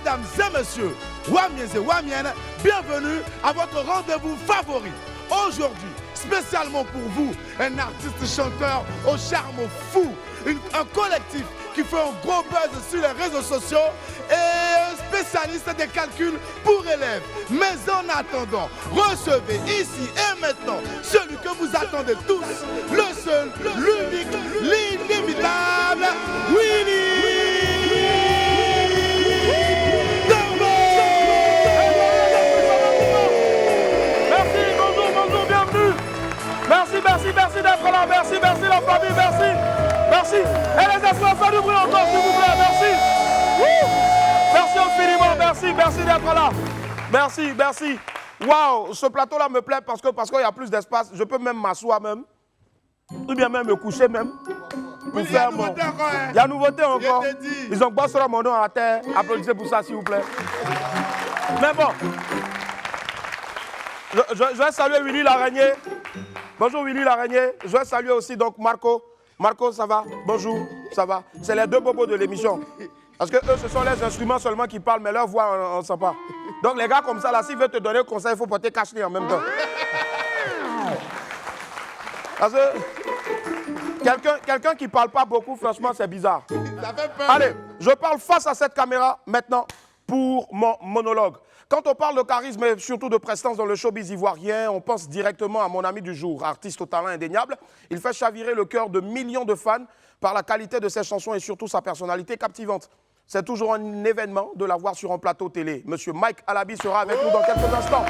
Mesdames et messieurs, Wamiens et Wamiennes, bienvenue à votre rendez-vous favori. Aujourd'hui, spécialement pour vous, un artiste chanteur au charme fou, un collectif qui fait un gros buzz sur les réseaux sociaux et un spécialiste des calculs pour élèves. Mais en attendant, recevez ici et maintenant celui que vous attendez tous, le seul, l'unique, l'inimitable Willy. Merci d'être là, merci la famille, merci. Et les espoirs, faites du bruit encore, s'il vous plaît, merci. Merci infiniment, merci d'être là. Merci. Waouh, ce plateau-là me plaît parce qu'il y a plus d'espace. Je peux même m'asseoir même, ou bien même me coucher même. Oui, il y a nouveauté encore. Il y a nouveauté encore. Ils ont bossé mon nom à terre. Applaudissez pour ça, s'il vous plaît. Mais bon, je vais saluer Willy l'araignée. Bonjour Willy l'araignée. Je vais saluer aussi donc Marco. Marco, ça va? Bonjour, ça va? C'est les deux bobos de l'émission. Parce que eux, ce sont les instruments seulement qui parlent, mais leur voix, on ne sent pas. Donc les gars comme ça, là, s'ils veulent te donner un conseil, il faut porter cache-nez en même temps. Parce que quelqu'un qui ne parle pas beaucoup, franchement, c'est bizarre. Ça fait peur. Allez, je parle face à cette caméra maintenant pour mon monologue. Quand on parle de charisme et surtout de prestance dans le showbiz ivoirien, on pense directement à mon ami du jour, artiste au talent indéniable. Il fait chavirer le cœur de millions de fans par la qualité de ses chansons et surtout sa personnalité captivante. C'est toujours un événement de l'avoir sur un plateau télé. Monsieur Mike Alabi sera avec nous dans quelques instants.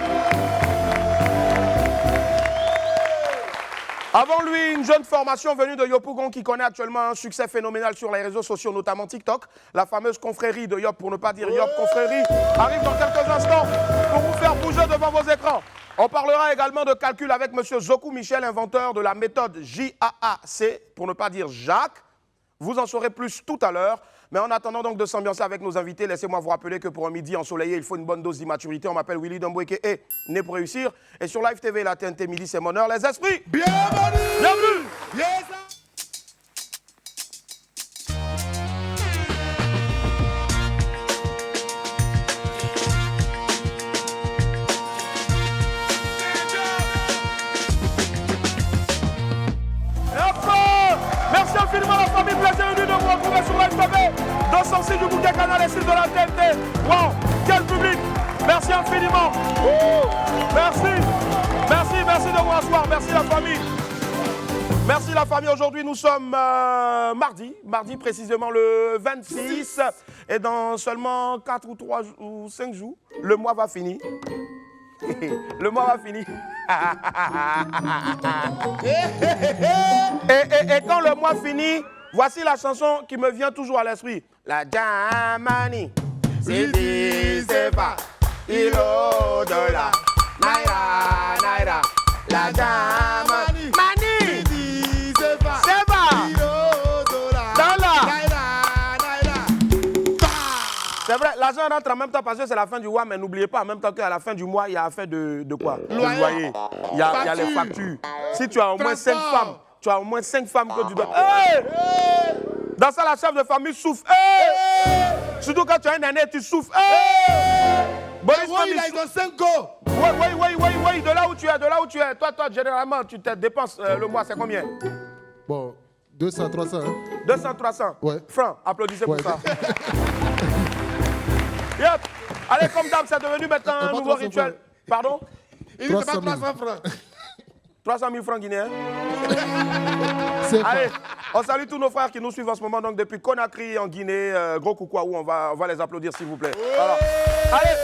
Avant lui, une jeune formation venue de Yopougon qui connaît actuellement un succès phénoménal sur les réseaux sociaux, notamment TikTok. La fameuse confrérie de Yop, pour ne pas dire Yop Confrérie, arrive dans quelques instants pour vous faire bouger devant vos écrans. On parlera également de calcul avec M. Zokou Michel, inventeur de la méthode JAAC, pour ne pas dire Jacques. Vous en saurez plus tout à l'heure. Mais en attendant donc de s'ambiancer avec nos invités, laissez-moi vous rappeler que pour un midi ensoleillé, il faut une bonne dose d'immaturité. On m'appelle Willy Damboueke et né pour réussir. Et sur Live TV, la TNT Midi, c'est mon heure. Les esprits, bienvenue. Yes. Merci infiniment la famille, plaisir de vous retrouver sur Live TV, 206 du bouquet canal et 6 de la TNT. Wow, quel public! Merci infiniment. Merci de vous asseoir, merci la famille. Merci la famille, aujourd'hui nous sommes mardi précisément le 26 et dans seulement 4 ou 3 ou 5 jours, le mois va finir. Le mois va finir. Et quand le mois finit, voici la chanson qui me vient toujours à l'esprit. La Jamani, c'est pas, il au-delà. Naira, la Jamani, Mani, c'est pas, c'est vrai, l'argent rentre en même temps parce que c'est la fin du mois, mais n'oubliez pas, en même temps qu'à la fin du mois, il y a affaire de quoi? Le loyer. Il y a les factures. Si tu as au moins 5 femmes, que tu dois... Hey! Dans ça, la chef de famille souffre. Hey! Surtout quand tu as une année, tu souffres. Hey! Oui, il a eu 5 go. Oui, de là où tu es. Toi, généralement, tu te dépenses le mois, c'est combien? Bon, 200, 300. Hein? 200, 300. Ouais. Francs, applaudissez pour ça. Yep. Allez, comme d'hab, c'est devenu maintenant un nouveau rituel. Pardon? Il dit c'est pas 300 francs. 300 000 francs guinéens. C'est Allez, on salue tous nos frères qui nous suivent en ce moment, donc depuis Conakry en Guinée, gros coucou à où on va les applaudir s'il vous plaît. Voilà. Allez.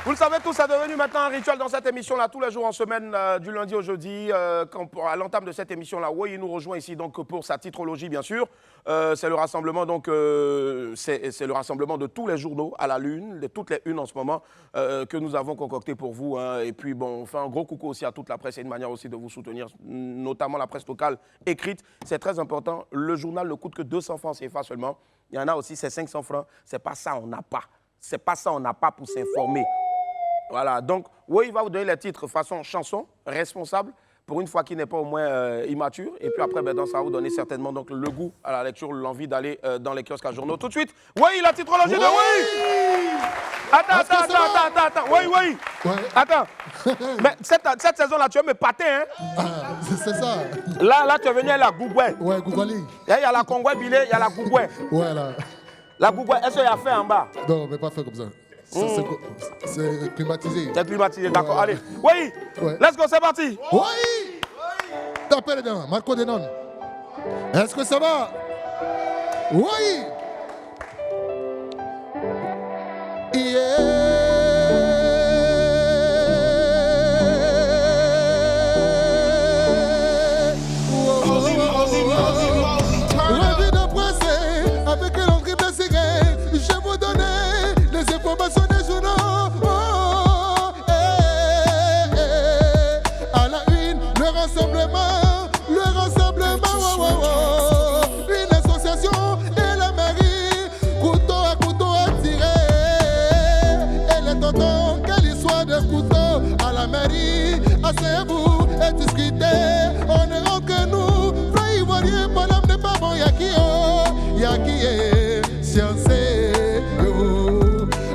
Vous le savez tous, c'est devenu maintenant un rituel dans cette émission-là, tous les jours en semaine, du lundi au jeudi, à l'entame de cette émission-là. Oui, il nous rejoint ici donc pour sa titrologie, bien sûr. C'est le rassemblement, donc, c'est le rassemblement de tous les journaux à la lune, de toutes les unes en ce moment, que nous avons concocté pour vous. Hein. Et puis, bon, on fait un gros coucou aussi à toute la presse et une manière aussi de vous soutenir, notamment la presse locale écrite. C'est très important. Le journal ne coûte que 200 francs CFA seulement. Il y en a aussi, c'est 500 francs. C'est pas ça, on n'a pas. C'est pas ça, on n'a pas pour s'informer. Voilà, donc, oui, il va vous donner les titres façon chanson, responsable, pour une fois qui n'est pas au moins immature. Et puis après, ben, ça va vous donner certainement donc, le goût à la lecture, l'envie d'aller dans les kiosques à journaux. Tout de suite, oui, la titrologie de oui. Attends. Oui. Ouais. Attends. Mais cette saison-là, tu veux me pâter, hein? Ah, c'est ça. Là, tu es venu à la Gougoué. Ouais, Gougouali. Il y a la Congoué Bilé, il y a la Gougoué. Ouais, là. La Gougoué, est-ce qu'il y a fait en bas? Non, mais pas fait comme ça. C'est climatisé. C'est climatisé, d'accord. Ouais. Allez. Oui. Ouais. Let's go, c'est parti. Oui. Tapez dedans, Marco Denon. Est-ce que ça va? Oui. Revue de presse avec l'entrée de cigarette. Je vous donnais les informations des journaux. À la une, le rassemblement. Une association et la mairie, couteau à tirer. Et les tontons, quelle histoire de couteau à la mairie. Asseyez-vous et discutez. On ne rentre que nous, frères ivoiriens, mon âme n'est pas bon. Y'a qui est sciencé.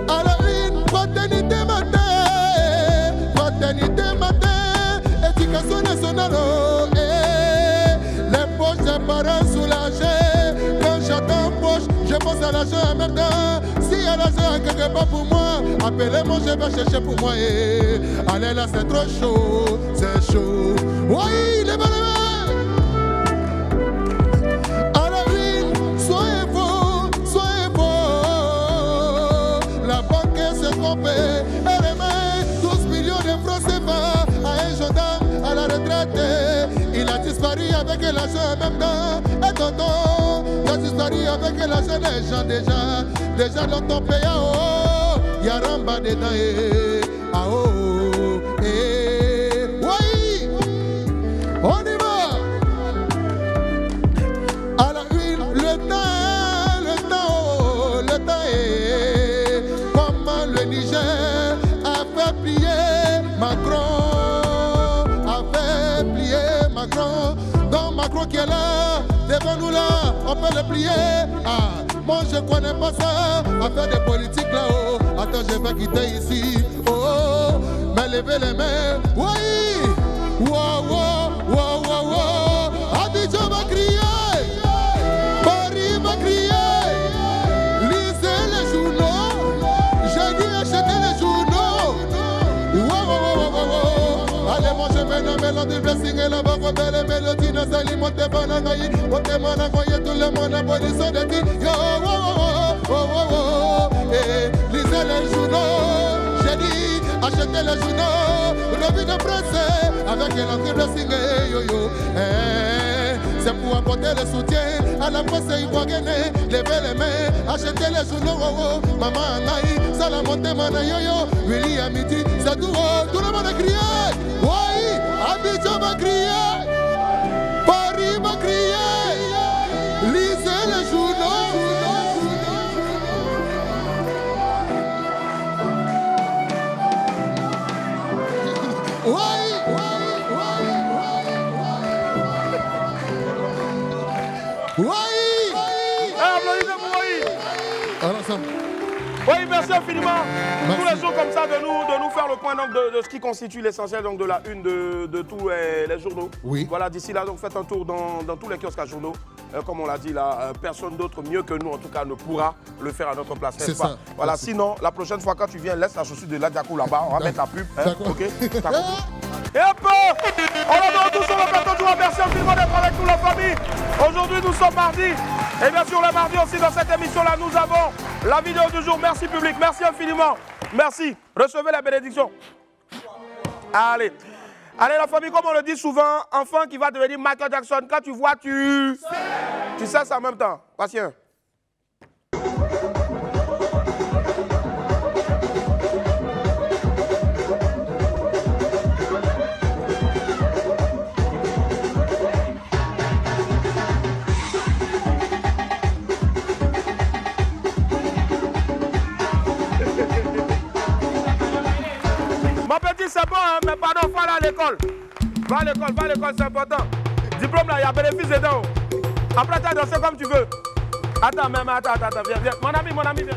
À la une, fraternité matin, éducation nationale. Les poches des parents soulagées. Quand j'attends poche, je pense à l'argent en même temps. S'il y a l'argent quelque part pour moi, appelez-moi, je vais chercher pour moi. Allez là, c'est trop chaud, c'est chaud. Oui, les mains. À la ville, soyez faux. La banque s'est trompée. Elle émet 12 millions de francs CFA à un gendarme à la retraite. Il a disparu avec l'argent en même temps. Et tonton, il a disparu avec l'argent des gens déjà. Les gens l'ont payé à haut. Il y a Ramba dedans. À haut. Oui, on y va. À la une, le temps est. Comment le Niger a fait plier Macron. Donc Macron qui est là, devant nous là, on peut le plier. Ah, moi je connais pas ça, affaire de politique là-haut. Attends, je vais quitter ici. Oh, mais levez les mains. Oui, wow. Abidjan va crier, Paris va crier. Lisez les journaux, j'ai dit achetez les journaux. Wow. Allez, moi je vais dans mélodie, blessing et la voix belle mélodie. Nos alis, montez bananaï, montez manangoye, tout le monde a position de ti. Yo, lisez les journaux, j'ai dit, achetez les journaux. Revue de presse, avec l'entrée blessing et yo. C'est pour apporter le soutien à la presse ivoirienne. Levez les mains, achetez les journaux. Maman Anaï, ça la montée manayoyo. Willy à midi, c'est tout le monde a crié. Oui, Abidjan va crier, Paris va crier, lisez les journaux. Oui, merci infiniment. Tous les jours comme ça de nous faire le point donc, de ce qui constitue l'essentiel donc de la une de tous les journaux. Oui. Voilà, d'ici là, donc faites un tour dans tous les kiosques à journaux. Comme on l'a dit là, personne d'autre mieux que nous en tout cas ne pourra le faire à notre place. C'est ça. Voilà, merci. Sinon, la prochaine fois quand tu viens, laisse la chaussure de Ladiakou là-bas. On va mettre la pub. D'accord. Ok. T'as compris? Et hop, on est de retour sur le plateau. Je vous remercie infiniment d'être avec nous, la famille. Aujourd'hui, nous sommes mardi. Et bien sûr, le mardi aussi, dans cette émission-là, nous avons la vidéo du jour. Merci, public. Merci infiniment. Merci. Recevez la bénédiction. Allez. Allez, la famille, comme on le dit souvent, enfant qui va devenir Michael Jackson, quand tu vois, tu sais ça en même temps. Patient. Ma petite, c'est bon, hein, mais pas d'enfant à l'école. Va à l'école, c'est important. Diplôme là, il y a bénéfice dedans. Après, tu as dansé comme tu veux. Attends, viens. Mon ami, viens.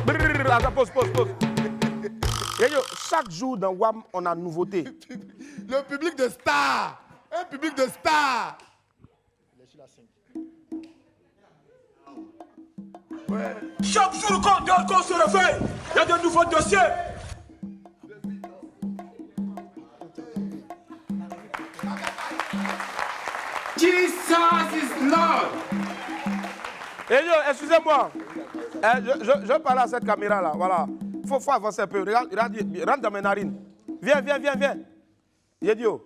Brrr, attends, pause. Yo, chaque jour dans WAM, on a une nouveauté. Le public de stars. Un public de stars. Ouais. Chaque jour qu'on se réveille, il y a de nouveaux dossiers. Jesus is Lord. Yo, excusez-moi. Je parle à cette caméra-là, voilà. Faut avancer un peu. Regarde, rentre dans mes narines. Viens. Yedio.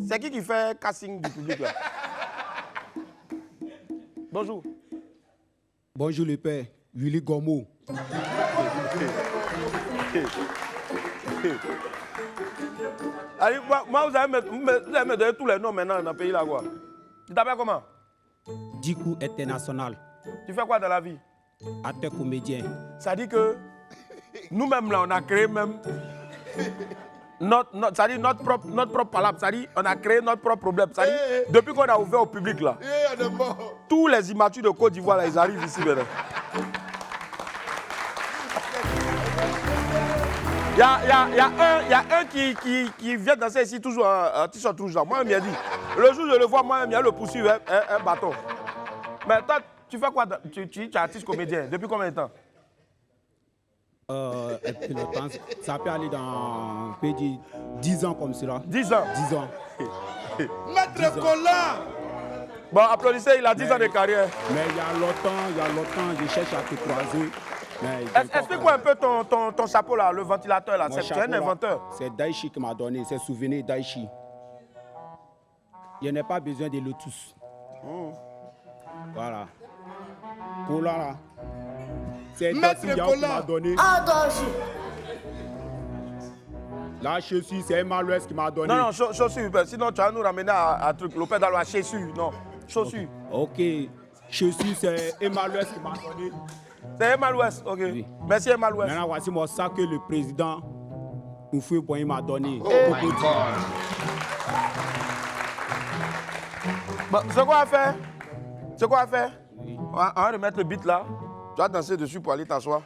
C'est qui fait casting du public là? Bonjour. Bonjour le père, Willy Gomo. Allez, moi, vous allez me donner tous les noms maintenant dans le pays là quoi. Tu t'appelles comment? Dikou International. Tu fais quoi dans la vie? Acteur comédien. Ça dit que nous-mêmes là, on a créé même notre propre palabre. Ça dit, on a créé notre propre problème. Ça dit, depuis qu'on a ouvert au public là, tous les immatures de Côte d'Ivoire là, ils arrivent ici maintenant. Il y a un qui vient danser ici toujours un t-shirt rouge là. Moi-même, il a dit. Le jour où je le vois, moi-même, il a le poursuivre un bâton. Mais toi, tu fais quoi? Tu es artiste comédien. Depuis combien de temps? Ça peut aller dans, on peut dire, 10 ans comme cela. 10 ans? 10 ans. Maître Colin! Bon, applaudissez, il a 10 ans de carrière. Mais il y a longtemps, je cherche à te croiser. Explique-moi un peu ton chapeau là, le ventilateur là. Tu es un inventeur. C'est Daichi qui m'a donné, c'est souvenir Daichi. Je n'ai pas besoin de le tous. Voilà. Cola là. C'est Daichi qui m'a donné. La chaussure, c'est Emmanuel qui m'a donné. Non, chaussure. Sinon, tu vas nous ramener à truc. Le père dans la chaussure. Non, chaussure. Ok. Chaussure, c'est Emmanuel qui m'a donné. C'est Emmanuel, ok. Oui. Merci Emmanuel. Maintenant, voici mon sac que le président Oufoué Boigny m'a donné. Oh my God. Bon, c'est quoi à faire? Oui. On va remettre le beat là. Tu vas danser dessus pour aller t'asseoir.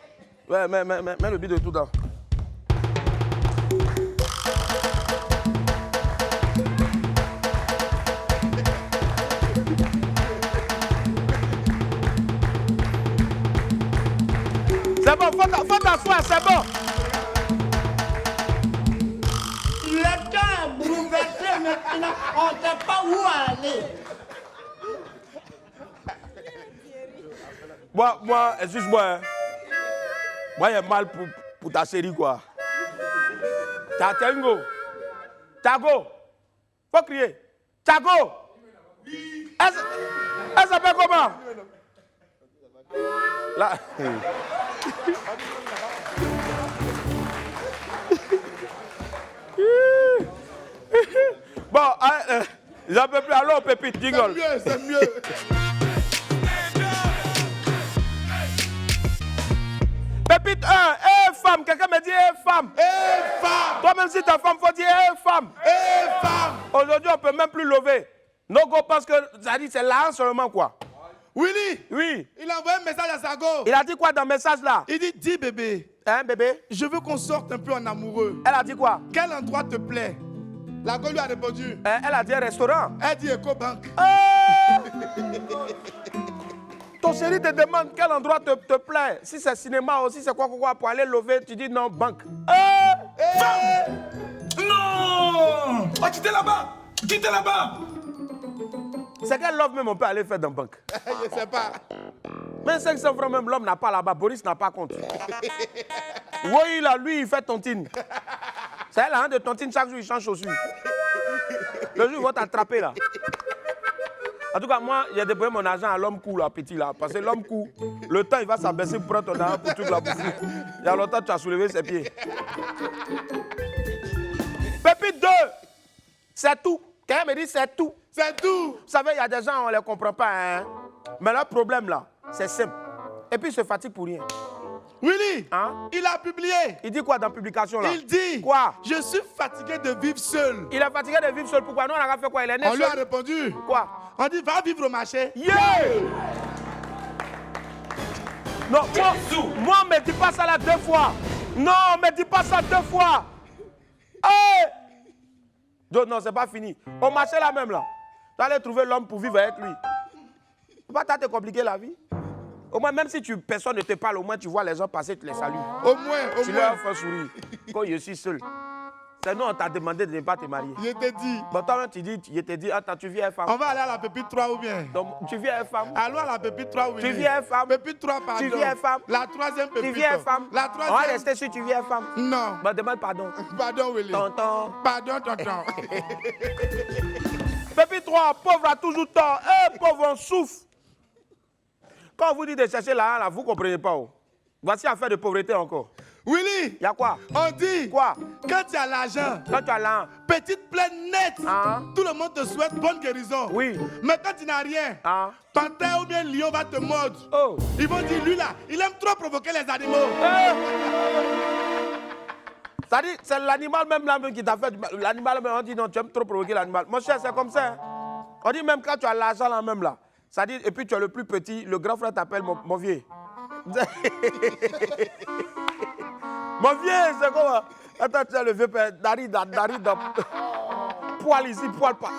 Ouais, mets le beat de tout dedans. C'est bon, faut t'asseoir, c'est bon. Le temps est bouleversé maintenant, on ne sait pas où aller. Moi, excuse-moi. Hein. Moi, j'ai mal pour ta série, quoi. Tchago. Faut crier. Tchago. Elle s'appelle comment? Là. Bon, j'en peux plus. Alors, Pépite, jingle. C'est mieux. Pépite 1, femme. Quelqu'un me dit femme. Femme. Toi-même, si ta femme, faut dire femme. Femme. Aujourd'hui, on peut même plus lever. Nogo pense que ça dit c'est là seulement quoi. Willy. Oui. Il a envoyé un message à Sago. Il a dit quoi dans le message là? Il dit, dis bébé. Hein, bébé? Je veux qu'on sorte un peu en amoureux. Elle a dit quoi? Quel endroit te plaît? La go lui a répondu. Elle a dit un restaurant. Elle dit EcoBank. Ton chéri te demande quel endroit te plaît. Si c'est cinéma aussi, c'est quoi pour aller lever, tu dis non, banque. Non! Oh, quittez là-bas! C'est quel love même on peut aller faire dans la banque? Je sais pas. Mais 500 francs même, l'homme n'a pas là-bas. Boris n'a pas compte. Oui, là, lui, il fait tontine. C'est elle, hein, de tontine, chaque jour, il change chaussures. Le jour, il va t'attraper, là. En tout cas, moi, il y a déployé mon argent à l'homme cool, là, petit, là. Parce que l'homme cool, le temps, il va s'abaisser pour prendre ton argent pour tout la bouffer. Il y a longtemps, tu as soulevé ses pieds. Pépite 2, c'est tout. Quelqu'un me dit, c'est tout. C'est tout. Vous savez, il y a des gens, on ne les comprend pas, hein. Mais leur problème, là, c'est simple. Et puis, ils se fatiguent pour rien. Willy, Hein? il a publié. Il dit quoi dans publication là? Il dit, Quoi? je suis fatigué de vivre seul. Il est fatigué de vivre seul. Pourquoi? Nous, on a fait quoi? Il est né On lui a seul. répondu. Quoi? On dit, va vivre au marché. Yeah! Non, moi, on me dit pas ça là 2 fois. Non, on me dit pas ça 2 fois. Hey! Non, c'est pas fini. On marchait là même là. Tu allais trouver l'homme pour vivre avec lui. Tu vas pas te compliquer la vie. Au moins, même si personne ne te parle, au moins tu vois les gens passer, tu les salues. Au moins, Tu leur fais sourire. Quand je suis seul. C'est nous, on t'a demandé de ne pas te marier. Je te dis. Bon, toi-même, je te dis, attends, tu viens femme. On va aller à la pépite 3 ou bien. Donc, tu viens femme. Allons à la pépite 3 ou bien. Tu viens femme. Pépite 3, pardon. Tu viens femme. La troisième pépite. Tu viens femme. La On va troisième. rester sur tu viens femme. Non. Bon, demande pardon. Pardon, Willy. Tonton. Pardon, tonton. Pépi 3, pauvre a toujours tort. Pauvre, on souffre. Quand on vous dit de chercher là, vous ne comprenez pas. Oh. Voici affaire de pauvreté encore. Willy, Il y a quoi? on dit, Quoi? quand tu as l'argent, Quand tu as l'an. petite plaine nette, Hein? tout le monde te souhaite bonne guérison. Oui. Mais quand tu n'as rien, Hein? panthère ou bien lion va te mordre. Oh. Ils vont dire, lui là, il aime trop provoquer les animaux. Ça dit, c'est l'animal même là même qui t'a fait. L'animal même, on dit non, tu aimes trop provoquer l'animal. Mon cher, c'est comme ça. Hein. On dit même quand tu as l'argent là même là. Ça dit, et puis tu es le plus petit, le grand frère t'appelle mon vieux. Mon vieux, c'est comment? Attends, tu as le vieux père, Dari, poil ici, poil pas.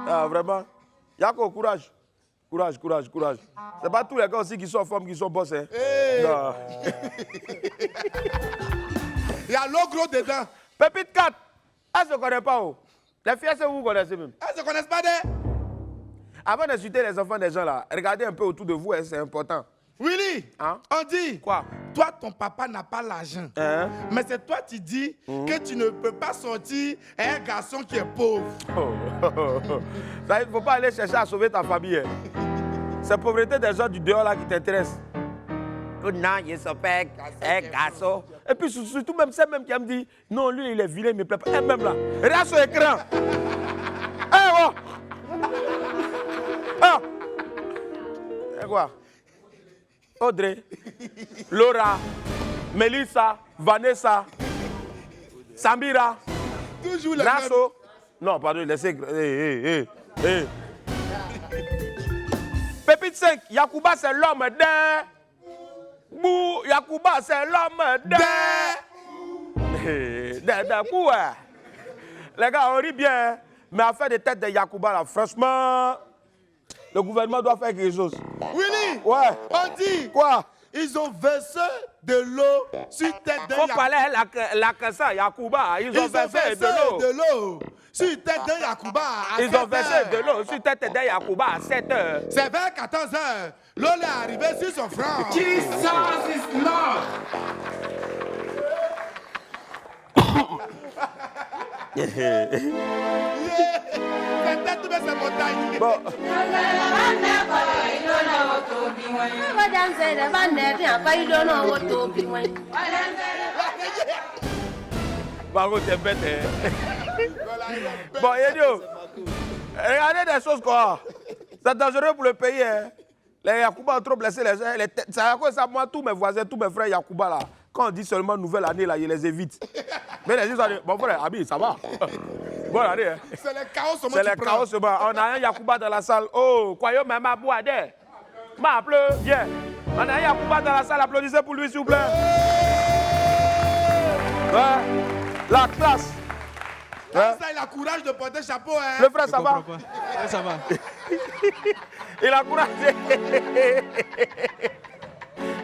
Ah, vraiment. Yako, courage. Courage. C'est pas tous les gars aussi qui sont en forme, qui sont boss. Hein. Hey. Non. Il y a l'eau gros dedans. Pépite 4, elle ne se connaît pas. Oh. Les filles, c'est vous connaissez même. Elles ne se connaissent pas des. Avant d'insulter les enfants des gens là, regardez un peu autour de vous, hein, c'est important. Willy, Hein? on dit, Quoi? toi, ton papa n'a pas l'argent. Hein? Mais c'est toi qui dis que tu ne peux pas sortir un garçon qui est pauvre. Ça, il ne faut pas aller chercher à sauver ta famille. Hein. C'est la pauvreté des gens du dehors là qui t'intéresse. Non, il se fait un garçon. Et puis surtout même c'est même qui me dit, non, lui il est vilain, il me plaît pas. Et même là, regarde sur l'écran. Oh! Ah! Et quoi? Audrey, Laura, Melissa, Vanessa, Samira, Toujours les Grasso. Non, pardon, laissez. Pépite 5, Yacouba c'est l'homme d'un. Bou, Yacouba c'est l'homme d'un. Bou, ouais. Les gars, on rit bien, mais à faire des têtes de Yacouba là, franchement, le gouvernement doit faire quelque chose. Willy, Ouais. on dit, Quoi? ils ont versé de l'eau sur tête d'un Faut parler la Kassa, Yacouba. Ils ont versé de l'eau. de l'eau sur tête d'un Yacouba. à Ils 7 ont versé heures. de l'eau sur tête de Yacouba à 7 heures. C'est vers 14 heures. L'eau est arrivée sur son front. Jesus is Lord. Peut-être que c'est montagne. Bon, par contre, t'es bête. Hein. Bon, Yedio, regardez des choses quoi. C'est dangereux pour le pays. Hein. Les Yacouba ont trop blessé les gens. C'est à cause de ça, moi, tous mes voisins, tous mes frères Yacouba, là, quand on dit seulement nouvelle année, là, ils les évitent. Mais les gens disent, bon frère, Abi, ça va. Bonne année. Hein. C'est le chaos seulement. C'est le chaos seulement. On a un Yacouba dans la salle. Oh, croyez même à Boade. Ma pleu, viens. On a un Yacouba dans la salle. Applaudissez pour lui, s'il vous plaît. Ouais. La classe. Hein? Ça, il a courage de porter chapeau. Hein. Le frère, ça va? Ouais, ça va. Il a courage.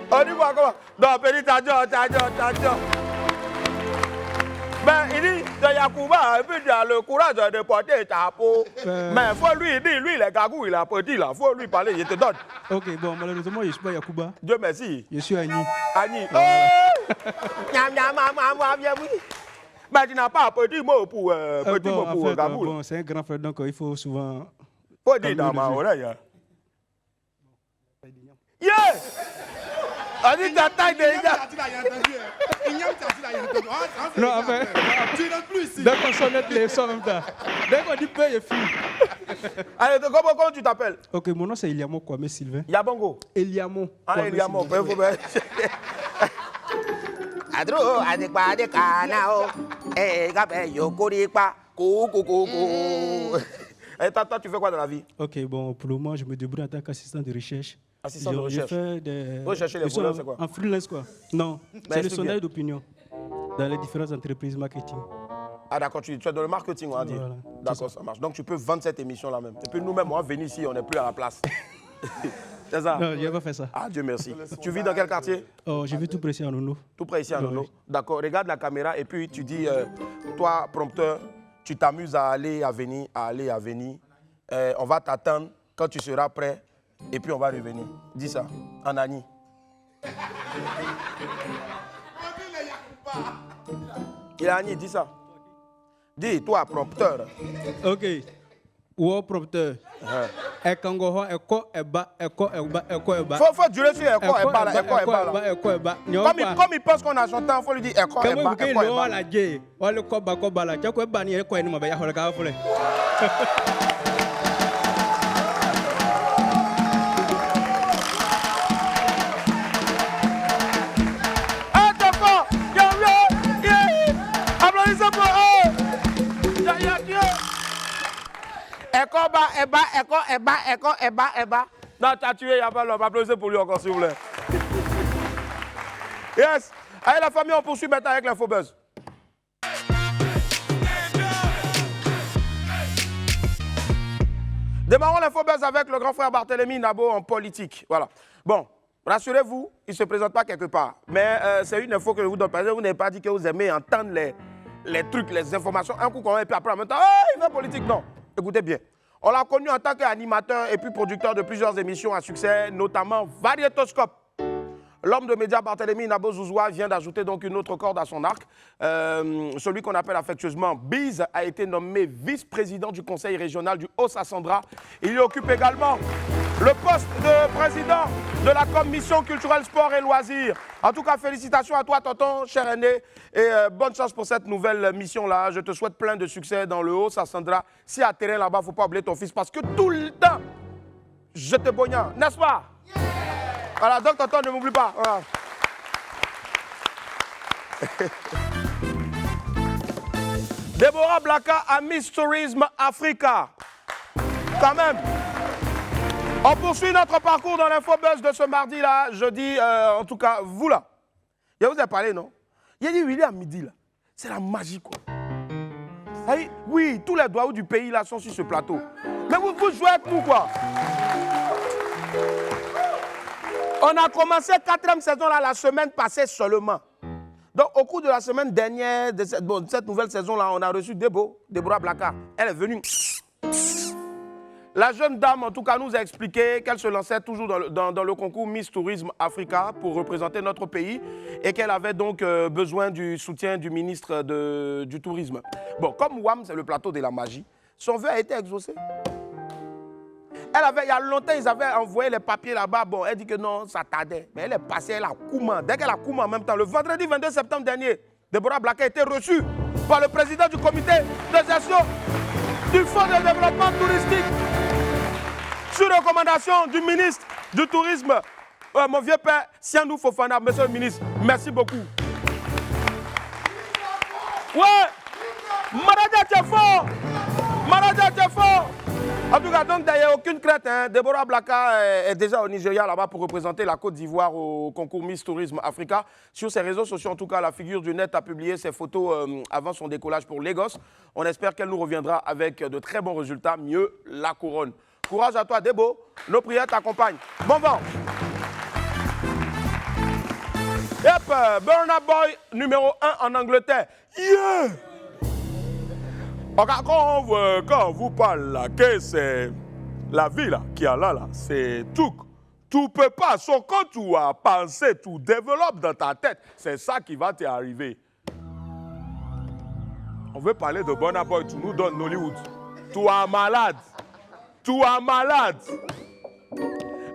On dit quoi comment? Non, petit attention. Ben, il dit, de Yacouba, et puis il a le courage de porter ta peau. Mais il faut lui dire, lui, les gagous, il a petit là. Il faut lui parler, je te donne. Ok, bon, malheureusement, je ne suis pas Yacouba. Dieu merci. Je suis Agni. Agni. Oh! Oui. Mais tu n'as pas un petit mot pour Gagou. Bon, c'est un grand frère, donc il faut souvent... Faut dire dans ma oreille. Yeah! On dit ta taille de Non, enfin, Tu n'es plus ici. dès qu'on sonnette les sons en même temps. Dès qu'on dit paix, il fuit. Allez, comment tu t'appelles? Ok, mon nom c'est Eliamo Kwame Sylvain. Yabongo. Eliamo. Ah, Kwame Eliamo. Sylvain. Adro, adekpa, dekanao. Gabe, yokorikpa. Coucou. Et toi, tu fais quoi dans la vie? Ok, bon, pour le moment, je me débrouille en tant qu'assistant de recherche. Assistant de recherche. Je fais des... Rechercher les voleurs, c'est quoi? En freelance, quoi. Non, c'est le sondage d'opinion dans les différentes entreprises marketing. Ah d'accord, tu es dans le marketing, on va dire. Voilà, D'accord, ça marche. Donc tu peux vendre cette émission-là même. Et puis nous-mêmes, on va venir ici, on n'est plus à la place. C'est ça? Non, je vais pas faire ça. Ah, Dieu merci. Tu vis dans quel quartier? Oh, je vis tout près ici à Nono. Tout près ici à Nono. Oui. D'accord, regarde la caméra et puis tu dis, toi, prompteur, tu t'amuses à aller, à venir, on va t'attendre quand tu seras prêt et puis on va revenir. Dis ça, en Ani. Il a Ani, dis ça. Dis, toi, prompteur. Ok. Ou prompteur. Ekangoho, eko, eba. Faut durer sur eko, eba, là, eko, eba. Comme il pense qu'on a son temps, il faut lui dire eko, eba. Applaudissez pour eux. Eko, eba. Non, tu as tué, il n'y a pas l'homme. Applaudissez pour lui encore, s'il vous plaît. Yes. Allez, la famille, on poursuit maintenant avec l'info buzz. Démarrons l'info buzz avec le grand frère Barthélémy Nabo en politique. Voilà. Bon, rassurez-vous, il ne se présente pas quelque part. Mais c'est une info que je vous donne. Parce que vous n'avez pas dit que vous aimez entendre les trucs, les informations. Un coup, quand et puis après, en même temps, il fait politique. Non. Écoutez bien. On l'a connu en tant qu'animateur et puis producteur de plusieurs émissions à succès, notamment Variétoscope. L'homme de médias Barthélémy Nabo Zouzoua vient d'ajouter donc une autre corde à son arc. Celui qu'on appelle affectueusement Biz a été nommé vice-président du conseil régional du Haut-Sassandra. Il y occupe également le poste de président de la commission culturelle, sport et loisirs. En tout cas, félicitations à toi, tonton, cher aîné, et bonne chance pour cette nouvelle mission-là. Je te souhaite plein de succès dans le Haut-Sassandra. Si à terrain là-bas, il ne faut pas oublier ton fils, parce que tout le temps, je te bognant, n'est-ce pas? Voilà, donc tonton, ne m'oublie pas. Voilà. Deborah Blaka à Miss Tourisme Africa. Quand même. On poursuit notre parcours dans l'info buzz de ce mardi-là. Jeudi, en tout cas, vous là. Je vous ai parlé, non? Il a dit, il est à midi là. C'est la magie, quoi. Oui, tous les doigts du pays là sont sur ce plateau. Mais vous jouez avec nous, quoi. On a commencé 4e saison là, la semaine passée seulement. Donc au cours de la semaine dernière, de cette nouvelle saison-là, on a reçu Deborah Blaka. Elle est venue. La jeune dame, en tout cas, nous a expliqué qu'elle se lançait toujours dans le concours Miss Tourisme Africa pour représenter notre pays et qu'elle avait donc besoin du soutien du ministre du Tourisme. Bon, comme WAM, c'est le plateau de la magie, son vœu a été exaucé. Il y a longtemps, ils avaient envoyé les papiers là-bas. Bon, elle dit que non, ça tardait. Mais elle est passée, elle a coumé. Dès qu'elle a coumé en même temps, le vendredi 22 septembre dernier, Deborah Blaka a été reçue par le président du comité de gestion du Fonds de développement touristique sur recommandation du ministre du Tourisme, mon vieux père, Sianou Fofana. Monsieur le ministre, merci beaucoup. Ouais, Maradia, tu es fort. Maradia, tu es fort. En tout cas, donc, il n'y a aucune crainte. Hein. Deborah Blaka est déjà au Nigeria là-bas pour représenter la Côte d'Ivoire au concours Miss Tourisme Africa. Sur ses réseaux sociaux, en tout cas, la figure du net a publié ses photos avant son décollage pour Lagos. On espère qu'elle nous reviendra avec de très bons résultats, mieux la couronne. Courage à toi, Debo. Nos prières t'accompagnent. Bon vent. Yep, Burna Boy numéro 1 en Angleterre. Yeah! Quand on vous parle là, que c'est la vie là, qui a là, c'est tout. Tu peux pas, sauf quand tu as pensé, tu développes dans ta tête, c'est ça qui va t'arriver. On veut parler de Burna Boy, tu nous donnes Nollywood. Tu es malade. Tu es malade.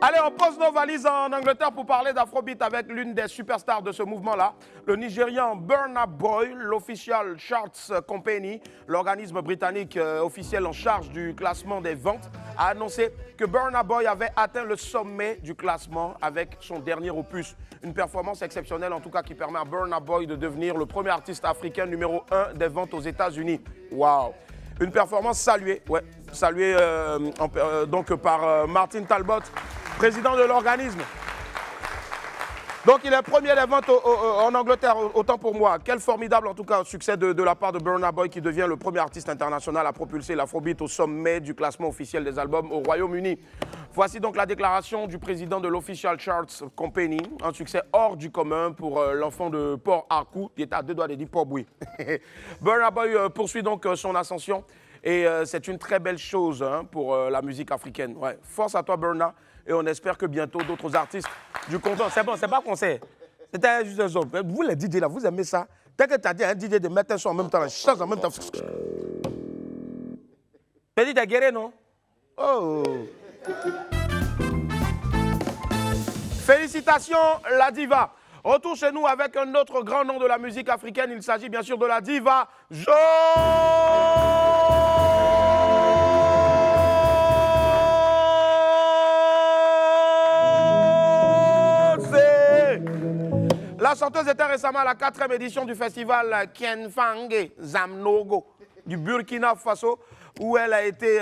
Allez, on pose nos valises en Angleterre pour parler d'Afrobeat avec l'une des superstars de ce mouvement-là, le Nigérian Burna Boy, l'Official Charts Company, l'organisme britannique officiel en charge du classement des ventes, a annoncé que Burna Boy avait atteint le sommet du classement avec son dernier opus. Une performance exceptionnelle en tout cas qui permet à Burna Boy de devenir le premier artiste africain numéro 1 des ventes aux États-Unis. Waouh! Une performance saluée, donc par Martin Talbot, président de l'organisme. Donc il est premier des ventes en Angleterre, autant pour moi. Quel formidable en tout cas succès de la part de Burna Boy qui devient le premier artiste international à propulser l'Afrobeat au sommet du classement officiel des albums au Royaume-Uni. Voici donc la déclaration du président de l'Official Charts Company. Un succès hors du commun pour l'enfant de Port Harcourt. Il est à deux doigts de dire Port Bouy. Burna Boy poursuit donc son ascension et c'est une très belle chose pour la musique africaine. Ouais. Force à toi Burna. Et on espère que bientôt d'autres artistes du continent. C'est bon, c'est pas conseil. C'était juste un son. Vous les DJ là, vous aimez ça? Dès que tu as dit à un DJ de mettre un son en même temps, la change en même temps. Petit, t'as guéri, non? Oh! Félicitations, la diva. Retour chez nous avec un autre grand nom de la musique africaine. Il s'agit bien sûr de la diva José. La chanteuse était récemment à la 4e édition du festival Kienfange Zamnogo du Burkina Faso, où elle a été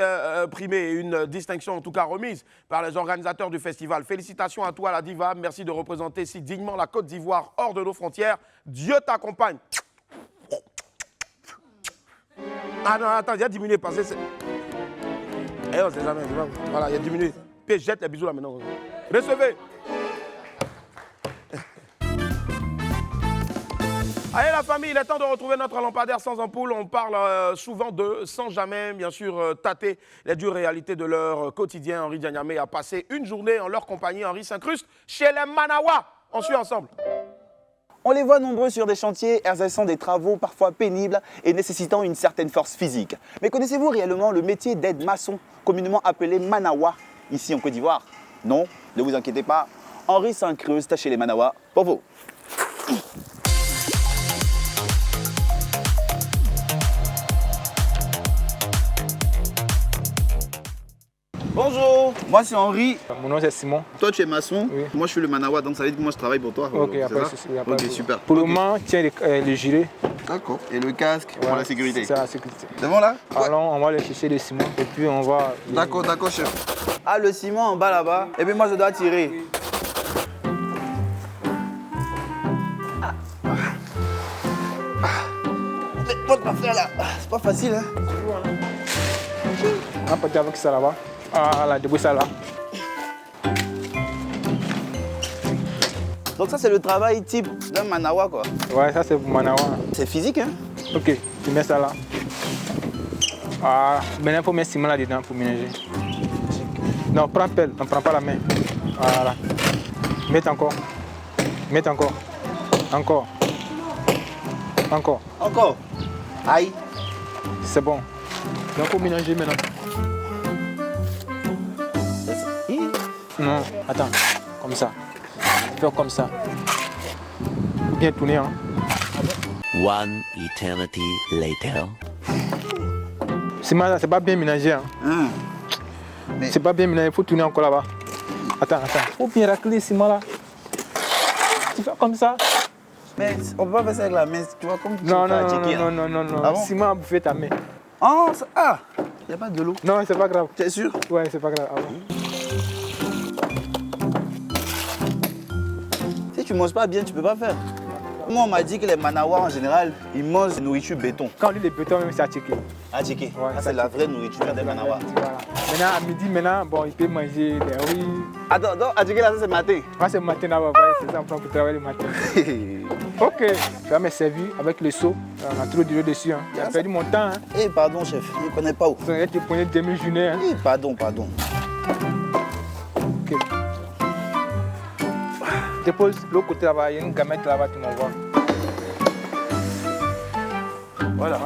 primée, une distinction en tout cas remise par les organisateurs du festival. Félicitations à toi la diva, merci de représenter si dignement la Côte d'Ivoire hors de nos frontières. Dieu t'accompagne. Ah non, attends, il a diminué, parce que c'est... Eh non, c'est jamais, voilà, il a diminué. Puis jette les bisous là maintenant. Recevez. Allez la famille, il est temps de retrouver notre lampadaire sans ampoule. On parle souvent d'eux sans jamais, bien sûr, tâter les dures réalités de leur quotidien. Henri Dianyamé a passé une journée en leur compagnie. Henri s'incruste chez les Manawa. On suit ensemble. On les voit nombreux sur des chantiers, exerçant des travaux parfois pénibles et nécessitant une certaine force physique. Mais connaissez-vous réellement le métier d'aide-maçon, communément appelé Manawa, ici en Côte d'Ivoire? Non, ne vous inquiétez pas, Henri s'incruste chez les Manawa pour vous. Bonjour, moi c'est Henri. Mon nom c'est Simon. Toi tu es maçon, oui. Moi je suis le Manawa, donc ça veut dire que moi je travaille pour toi. Ok, après ceci. Ok, super. Pour le moment, tiens le gilet. D'accord. Et le casque pour la sécurité. C'est la sécurité. C'est bon là? Alors on va aller chercher le ciment et puis on va... D'accord, d'accord chef. Ah le ciment en bas là-bas, et puis moi je dois tirer. Votre affaire là, c'est pas facile hein. On va partir avec ça là-bas. Ah là, débrouille ça là. Donc ça c'est le travail type d'un Manawa quoi. Ouais, ça c'est pour Manawa. C'est physique hein. Ok, tu mets ça là. Ah, maintenant il faut mettre ciment là-dedans pour mélanger. Non, prends pelle, on ne prend pas la main. Voilà. Mets encore. Mets encore. Encore. Encore. Encore. Aïe. C'est bon. Donc il faut mélanger maintenant. Non, attends, comme ça. Faire comme ça. Bien tourner, hein. One eternity later. C'est pas bien ménagé, hein. Mais... C'est pas bien ménagé, il faut tourner encore là-bas. Attends, il faut bien racler le ciment là. Tu fais comme ça. Mais on peut pas faire ça avec la main, tu vois, comme tu non, fais non. Ah bon? Ciment a bouffé ta main. Oh, ça... Ah, il n'y a pas de l'eau. Non, c'est pas grave. T'es sûr? Ouais, c'est pas grave. Ah bon. Si tu manges pas bien, tu peux pas faire. Moi, on m'a dit que les Manawa, en général, ils mangent nourriture béton. Quand on dit les béton, même c'est à checker. À checker. Ouais, c'est la vraie nourriture des Manawa. Voilà. Maintenant, à midi, bon, il peut manger des riz. Attends, à checker là, ça c'est matin. Moi, c'est matin là-bas, c'est ça, on prend pour travailler le matin. Ok, je vais me servir avec le seau. On a trop d'eau dessus. Hein. J'ai perdu mon temps. Hein. Eh, pardon, chef, je ne connais pas où. Ça va être pour une demi-journée. Hein. Eh, pardon. Ok. Dépose l'autre côté là-bas, il y a une gamette là-bas qui m'envoie. Voilà.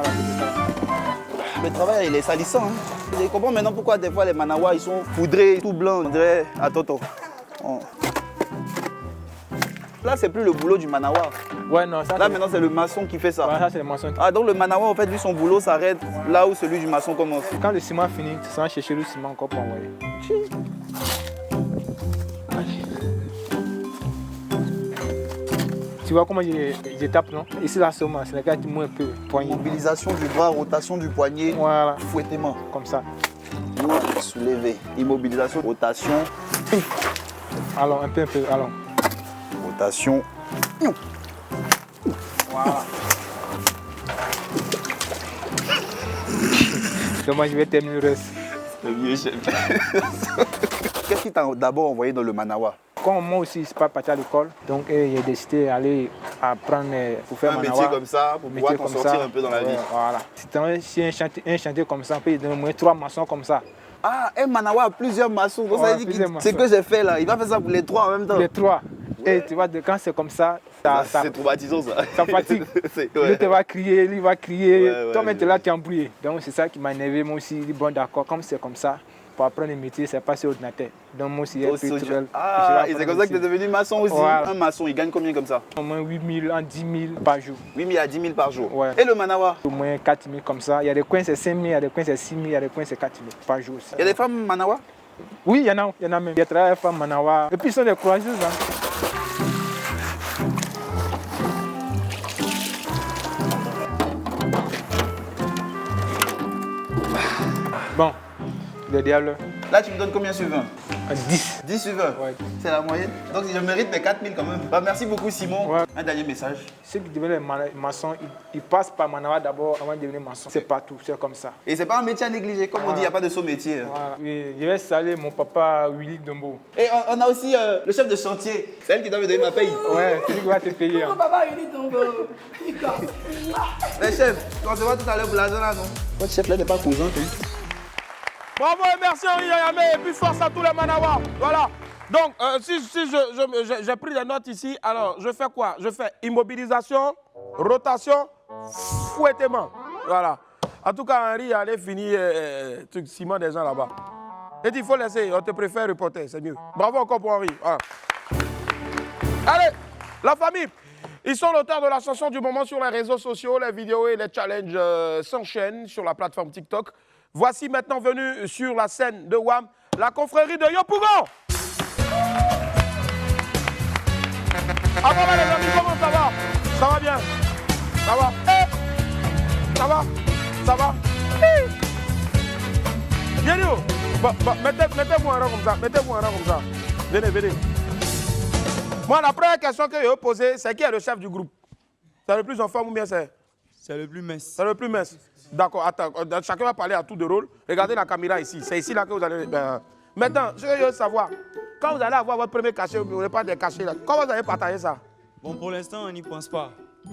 Le travail, il est salissant. Hein. Je comprends maintenant pourquoi des fois les Manawa, ils sont poudrés, tout blancs, on dirait à Toto. Oh. Là, c'est plus le boulot du Manawa. Ouais, non, ça. Là, maintenant, c'est le maçon qui fait ça. Ouais, ça, c'est le maçon. Ah, donc le Manawa, en fait, lui, son boulot s'arrête là où celui du maçon commence. Quand le ciment finit, tu vas chercher le ciment encore pour envoyer. Tu vois comment j'étape, non? Ici, là, seulement, c'est le gars qui mouille un peu le poignet. Mobilisation du bras, rotation du poignet, voilà. Fouettement. Comme ça. Soulever. Immobilisation, rotation. Allons, un peu, allons. Rotation. Voilà. Dommage, je vais terminer le reste. Le vieux chef. Qu'est-ce qui t'a d'abord envoyé dans le Manawa? Comme moi aussi, je ne suis pas parti à l'école, donc j'ai décidé d'aller apprendre pour faire un Manawa. métier comme ça, pour pouvoir t'en sortir un peu dans la vie. Voilà. Si un chantier comme ça, on peut donner au moins 3 maçons comme ça. Ah, un Manawa a plusieurs maçons. Donc ça veut dire que c'est ce que j'ai fait là. Il va faire ça pour les 3 en même temps. Les 3. Et tu vois, quand c'est comme ça, c'est traumatisant ça. Ça fatigue. Lui, tu vas crier, lui va crier. Toi-même, tu es là, tu es embrouillé. Donc, c'est ça qui m'a énervé. Moi aussi, je dis, bon, d'accord, comme c'est comme ça, pour apprendre un métier, c'est pas sur ordinateur. Donc, moi aussi, un peu tout. Ah, et c'est comme ça que tu es devenu maçon aussi. Voilà. Un maçon, il gagne combien comme ça? Au moins 8 000 en 10 000 par jour. 8 000 à 10 000 par jour. Ouais. Et le Manawa? Au moins 4 000 comme ça. Il y a des coins, c'est 5 000, il y a des coins, c'est 6 000, il y a des coins, c'est 4 000 par jour aussi. Il y a des femmes Manawa? Oui, il y en a même. Il y a des femmes Manawa. Et puis, ils sont des courageuses. Hein. Bon, le diable. Là, tu me donnes combien sur 20? 10. 10 sur 20? Ouais. C'est la moyenne. Donc, je mérite mes 4 000 quand même. Bah, merci beaucoup, Simon. Ouais. Un dernier message. Ceux qui deviennent maçons, ils passent par Manawa d'abord avant de devenir maçon. C'est partout, c'est comme ça. Et c'est pas un métier à négliger. Comme on dit, il n'y a pas de saut métier. Voilà. Oui, je vais saluer mon papa Willy Dombo. Et on a aussi le chef de chantier. C'est elle qui doit me donner ma paye. Ouais, c'est lui qui va te payer. Mon papa Willy Dombo. Mais chef, on se voit tout à l'heure pour la zone là, non? Votre chef là n'est pas cousin, tu sais. Bravo et merci Henri Yayame et puis force à tous les Manawa. Voilà. Donc, si j'ai pris des notes ici, alors je fais quoi? Je fais immobilisation, rotation, fouettement. Voilà. En tout cas, Henri allait finir ciment des gens là-bas. Et il faut laisser, on te préfère reporter, c'est mieux. Bravo encore pour Henri. Voilà. Allez, la famille. Ils sont l'auteur de la chanson du moment sur les réseaux sociaux, les vidéos et les challenges s'enchaînent sur la plateforme TikTok. Voici maintenant venu sur la scène de WAM, la confrérie de Yopougon. Ah voilà les amis, comment ça va? Ça va bien? Ça va? Ça va? Ça va? Viens-nous. Mettez-moi un rang comme ça. Mettez-moi un rang comme ça. Venez, venez. Moi, la première question que je vais poser, c'est qui est le chef du groupe? C'est le plus en forme ou bien c'est? C'est le plus mince. C'est le plus mince. D'accord, attends, chacun va parler à tour de rôle. Regardez la caméra ici. C'est ici là que vous allez... Maintenant, je veux savoir, quand vous allez avoir votre premier cachet, vous n'avez pas de cachet là, comment vous allez partager ça? Bon, pour l'instant, on n'y pense pas.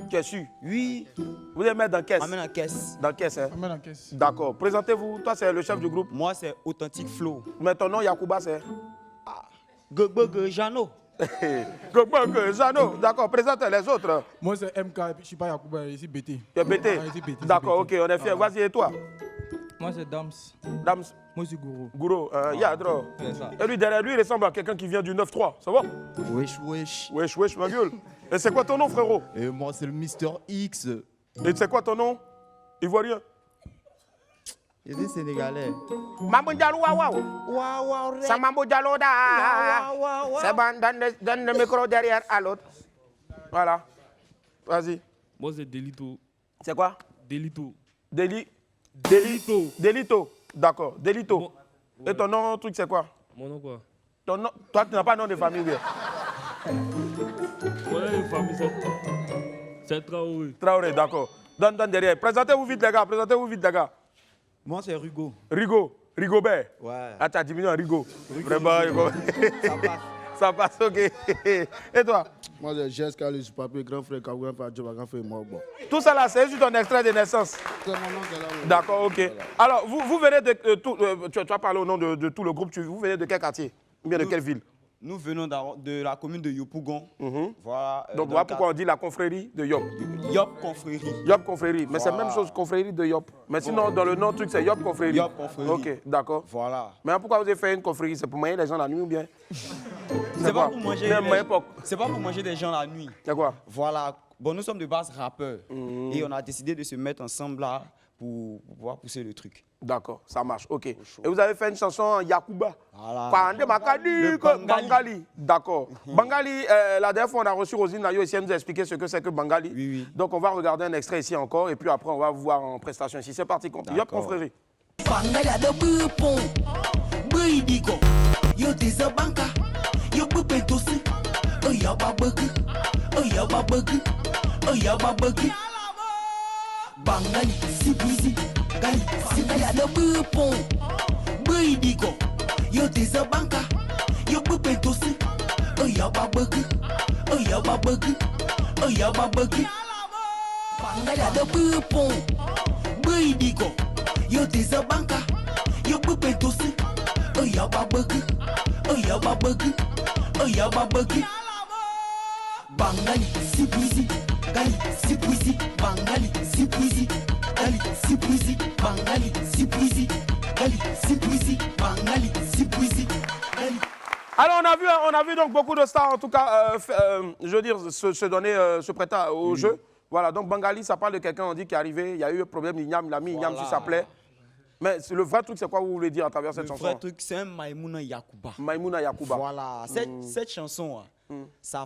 Tu es sûr? Oui. Vous allez mettre dans la caisse? On met dans la caisse. Dans la caisse, hein? On met dans la caisse. D'accord. Présentez-vous. Toi, c'est le chef du groupe? Moi, c'est Authentique Flow. Mais ton nom, Yacouba, c'est? Jano. Jano, d'accord, présente les autres. Moi c'est MK et puis je suis pas Yacouba, ici BT. Tu es BT? D'accord, ok, on est fiers. Vas-y, et toi? Moi c'est Dams. Dams? Moi c'est Gourou. Gourou, Yadro. Et lui, derrière lui, il ressemble à quelqu'un qui vient du 9-3, ça va? Wesh, wesh. Wesh, wesh, ma gueule. Et c'est quoi ton nom, frérot? Et moi c'est le Mister X. Et c'est quoi ton nom? Ivoirien? Je dis sénégalais. Mambo Diallo, waouh. Waouh, ça Mambo Diallo, da. C'est bon, donne le micro derrière à l'autre. Voilà. Vas-y. Moi, c'est Delito. C'est quoi? Delito. Delito. D'accord. Delito. Bon. Et ton nom, truc, c'est quoi? Mon nom, quoi? Ton nom, toi, tu n'as pas de nom de famille, bien. Mon nom de famille, c'est Traoré. Traoré, d'accord. Donne derrière. Présentez-vous vite, les gars. Moi, c'est Rigo. Rigobert. Ouais. Ah, t'as diminué en Rigo. Vraiment, ça passe, ok. Et toi? Moi, c'est GSK, le super-papier, grand frère, grand frère, grand frère, mort. Tout ça là, c'est juste ton extrait de naissance. C'est mon nom, c'est là. D'accord, ok. Voilà. Alors, vous venez de tout. Tu as parlé au nom de tout le groupe. Vous venez de quel quartier? Ou bien de quelle ville? Nous venons de la commune de Yopougon. Voilà, donc voilà pourquoi on dit la confrérie de Yop. Yop confrérie. Yop confrérie. Mais c'est la Voilà. même chose, confrérie de Yop. Mais sinon, dans le nom, truc, c'est Yop confrérie. Yop confrérie. Ok, d'accord. Voilà. Mais pourquoi vous avez fait une confrérie? C'est pour manger les gens la nuit ou bien? C'est pas pour manger. Même époque. C'est pas pour manger des gens la nuit. C'est quoi? Voilà. Bon, nous sommes de base rappeurs. Et on a décidé de se mettre ensemble là pour pouvoir pousser le truc. D'accord, ça marche, ok. Et vous avez fait une chanson en Yakuba. Voilà. Pande Makadi, Bangali. D'accord. Bangali, la dernière fois on a reçu Rosine Nayo ici, elle nous a expliqué ce que c'est que Bangali. Oui. Donc on va regarder un extrait ici encore et puis après on va vous voir en prestation ici. C'est parti, Yop confrérie. Bangali ada bupon, buidiko, yo desa banka, yo bupentosi, oya babugu, oya babugu, oya babugu. Bangali si busy, gali si gali ada bupon, buidiko, yo desa banka, yo bupentosi, oya babugu, oya babugu, oya babugu. Bangali ada bupon, buidiko. Yo desa banka, yo bupentosi, oya babugu, oya babugu, oya babugu. Bangali si busy, gali si busy, Bangali si busy, gali si busy, Bangali si busy, gali si busy, Bangali si busy, gali. Alors on a vu donc beaucoup de stars en tout cas, je veux dire, se donner, se prêter au jeu. Voilà, donc Bangali, ça parle de quelqu'un, on dit, qui est arrivé, il y a eu un problème, il a mis Inyam sur sa plaie. Mais le vrai truc, c'est quoi vous voulez dire à travers cette chanson? Le vrai truc, c'est un Maïmouna Yakuba. Maïmouna Yakuba. Voilà, cette chanson, ça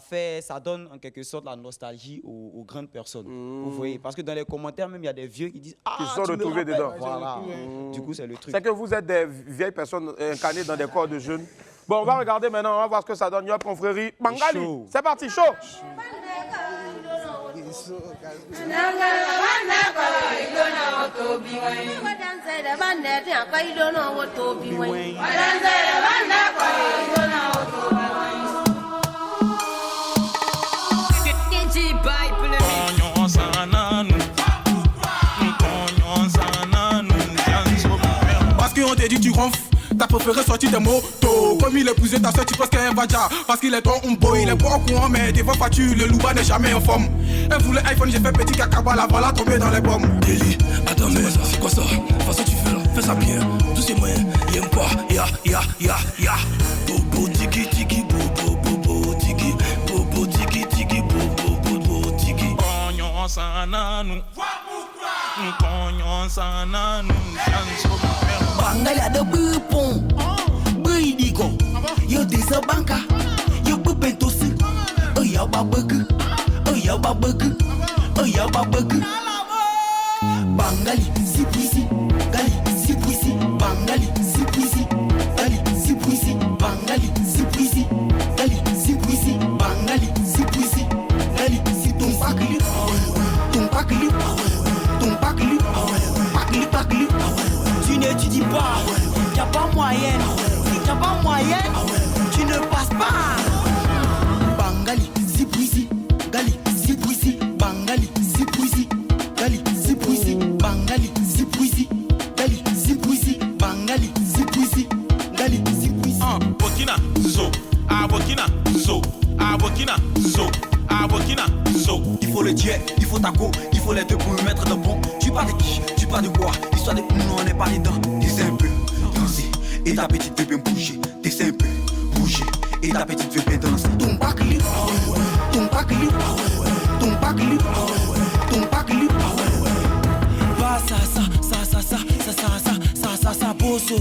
donne en quelque sorte la nostalgie aux grandes personnes. Vous voyez, parce que dans les commentaires, même, il y a des vieux qui disent « Ah, qui sont retrouvés dedans. Voilà, du coup, c'est le truc. C'est que vous êtes des vieilles personnes incarnées dans des corps de jeunes. Bon, on va regarder maintenant, on va voir ce que ça donne. Yop confrérie, Bangali. C'est parti, chaud. Parce qu'on t'a dit tu ronfles. T'as préféré sortir des motos. Comme il épousait ta soeur, tu penses qu'elle va déjà. Parce qu'il est ton umbo, il est pas au courant, mais devant voiture, le louba n'est jamais en forme. Elle voulait iPhone, j'ai fait petit caca, la voilà tombée dans les pommes. Délit, attends, mais c'est quoi ça? De façon tu fais là, fais ça bien. Tous ces moyens, y'aime pas, ya. Bobo tiki tiki, bobo tiki, bobo tiki tiki, bobo tiki. Konyon sananu, konyon sananu, Bangali ada bupon, buidiko, yo desa banka, yo bupentosi, oya babugu, oya babugu, oya babugu. Bangali si busy, gali si busy, Bangali si busy, gali si busy, Bangali si busy, gali si busy, Bangali si busy, gali si tumpakli, tumpakli, tumpakli, pakli. Tu n'étudies pas, t'as pas moyenne. Si t'as pas moyenne, tu ne passes pas. Bangali, si busy, gali, si busy, Bangali, si busy, gali, si busy, Bangali, si busy, gali, si busy, Bangali, si busy, gali, si busy. Burkina, so, Burkina, so, Burkina, so, Burkina, so. Il faut le jet, il faut ta go, il faut les deux pour me mettre de bon. Tu parles de qui? Tu parles de quoi? Histoire de nous, on n'est pas dedans. Descends un peu, danser, et ta petite veut bien bouger. Descends un peu, bouger, et ta petite veut bien danser. Ton pakli, ton pakli, ton pakli, ton pakli. Bah ça, beau so,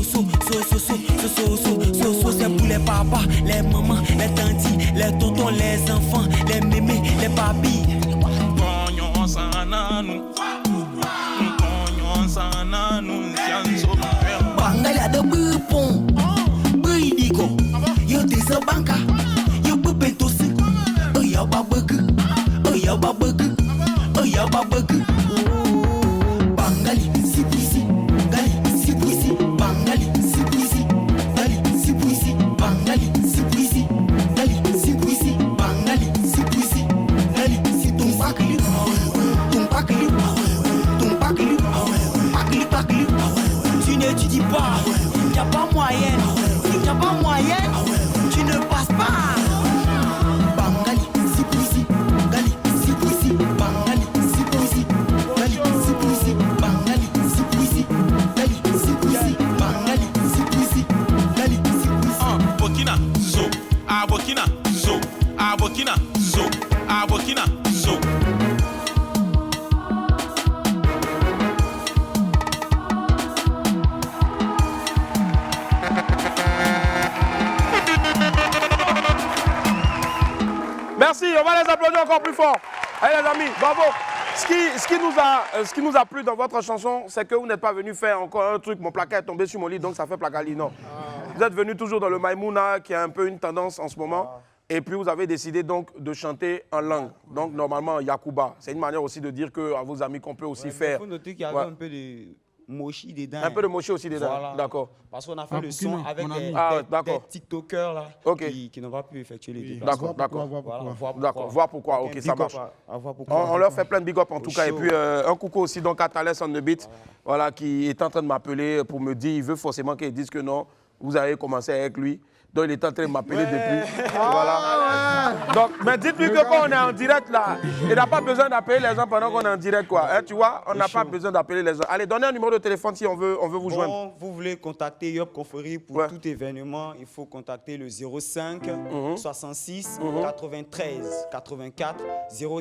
c'est pour les papas, les mamans, les tantis, les tontons, les enfants, les mémés, les papis. Konyon sananu, konyon sananu, Bangali ada bupon, buidiko, yo desa banka, yo bupentosi, oya babugu, oya babugu, oya babugu. Bangali si busy, gali si busy, Bangali si busy, gali si busy, Bangali si busy, gali si busy, Bangali si busy, gali si tumpakli, tumpakli. Burkina, zo. À Burkina, zo. À Burkina, zo. Merci, on va les applaudir encore plus fort. Allez les amis, bravo. Ce qui nous a plu dans votre chanson, c'est que vous n'êtes pas venu faire encore un truc, mon placard est tombé sur mon lit, donc ça fait placali. Non. Vous êtes venu toujours dans le Maïmouna, qui a un peu une tendance en ce moment. Et puis vous avez décidé donc de chanter en langue. Donc normalement, Yakuba. C'est une manière aussi de dire à vos amis qu'on peut aussi faire. Il faut noter qu'il y avait un peu de mochi dedans. Un peu de mochi aussi dedans, voilà. D'accord. Parce qu'on a fait le son avec des TikTokers là, qui n'ont pas pu effectuer les déplacements. D'accord. Voir pourquoi. Ok, ça marche. On leur fait plein de big up en tout cas. Et puis un coucou aussi donc à Thalès on the beat, voilà, qui est en train de m'appeler pour me dire, il veut forcément qu'ils disent que non, vous avez commencé avec lui. Donc il est en train de m'appeler depuis. Voilà. Donc, mais dites-lui que quand on est en direct là, il n'a pas besoin d'appeler les gens pendant qu'on est en direct quoi. Hein, tu vois, on n'a pas besoin d'appeler les gens. Allez, donnez un numéro de téléphone si on veut vous joindre. Vous voulez contacter Yop Conferry pour tout événement, il faut contacter le 05 66 93 84 00.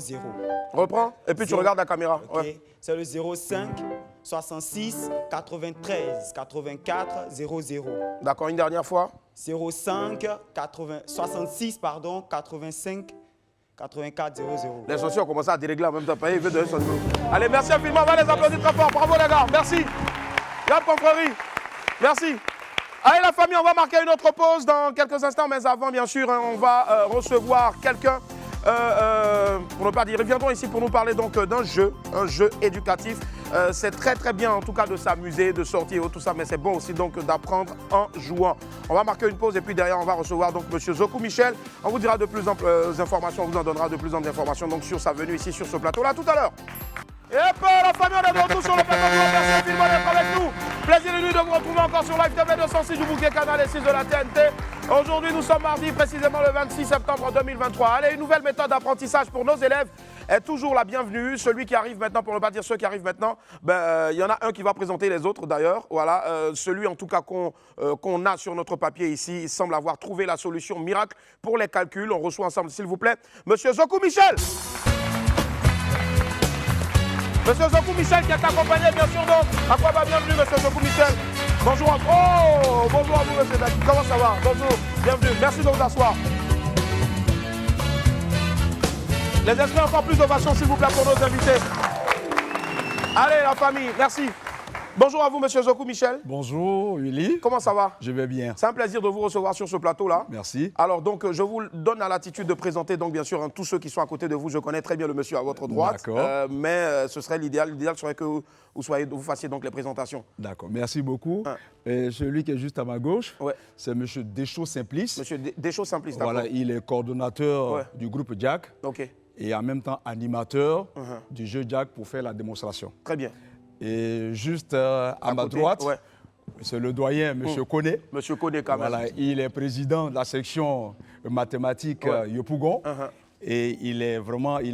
Reprends et puis tu regardes la caméra. Okay. Ouais. C'est le 05 66 93 84 00. D'accord, une dernière fois. 65 85 84 00. Les sociaux ont commencé à dérégler en même temps. Il veut donner son numéro. Allez, merci infiniment. On va les applaudir très fort. Bravo les gars. Merci. Yop Conferry. Merci. Allez la famille, on va marquer une autre pause dans quelques instants. Mais avant, bien sûr, on va recevoir quelqu'un. Pour ne pas dire, reviendrons ici pour nous parler donc d'un jeu, un jeu éducatif. C'est très très bien en tout cas de s'amuser, de sortir, tout ça, mais c'est bon aussi donc d'apprendre en jouant. On va marquer une pause et puis derrière on va recevoir donc Monsieur Zoku Michel. On vous dira de plus en plus d'informations, on vous en donnera de plus en plus d'informations donc sur sa venue ici sur ce plateau là tout à l'heure. Et la famille, on est de retour sur le plateau. Merci infiniment d'être avec nous. Plaisir de nous de vous retrouver encore sur Live TV 206 du bouquet canal et 6 de la TNT. Aujourd'hui, nous sommes mardi, précisément le 26 septembre 2023. Allez, une nouvelle méthode d'apprentissage pour nos élèves est toujours la bienvenue. Celui qui arrive maintenant, pour ne pas dire ceux qui arrivent maintenant, il y en a un qui va présenter les autres d'ailleurs. Voilà, celui en tout cas qu'on a sur notre papier ici, il semble avoir trouvé la solution miracle pour les calculs. On reçoit ensemble, s'il vous plaît, Monsieur Zoku Michel. Monsieur Zoku Michel qui est accompagné bien sûr donc. À quoi va bienvenue Monsieur Zoku Michel. Bonjour à vous. Oh, bonjour à vous Monsieur Daki. Comment ça va? Bonjour, bienvenue. Merci de vous asseoir. Les esprits encore plus d'ovation s'il vous plaît pour nos invités. Allez la famille, merci. Bonjour à vous, Monsieur Zoku Michel. Bonjour, Willy. Comment ça va? Je vais bien. C'est un plaisir de vous recevoir sur ce plateau-là. Merci. Alors, donc, je vous donne la latitude de présenter, donc, bien sûr, tous ceux qui sont à côté de vous. Je connais très bien le monsieur à votre droite. D'accord. Mais ce serait l'idéal. L'idéal serait que vous fassiez donc les présentations. D'accord, merci beaucoup. Et celui qui est juste à ma gauche, c'est Monsieur Deschaux Simplice. Monsieur Deschaux Simplice, d'accord. Voilà, il est coordonnateur du groupe Jack. OK. Et en même temps animateur du jeu Jack pour faire la démonstration. Très bien. Et juste à ma droite, c'est le doyen, M. Koné. M. Koné, quand même. Voilà, il est président de la section mathématiques Yopougon. Et il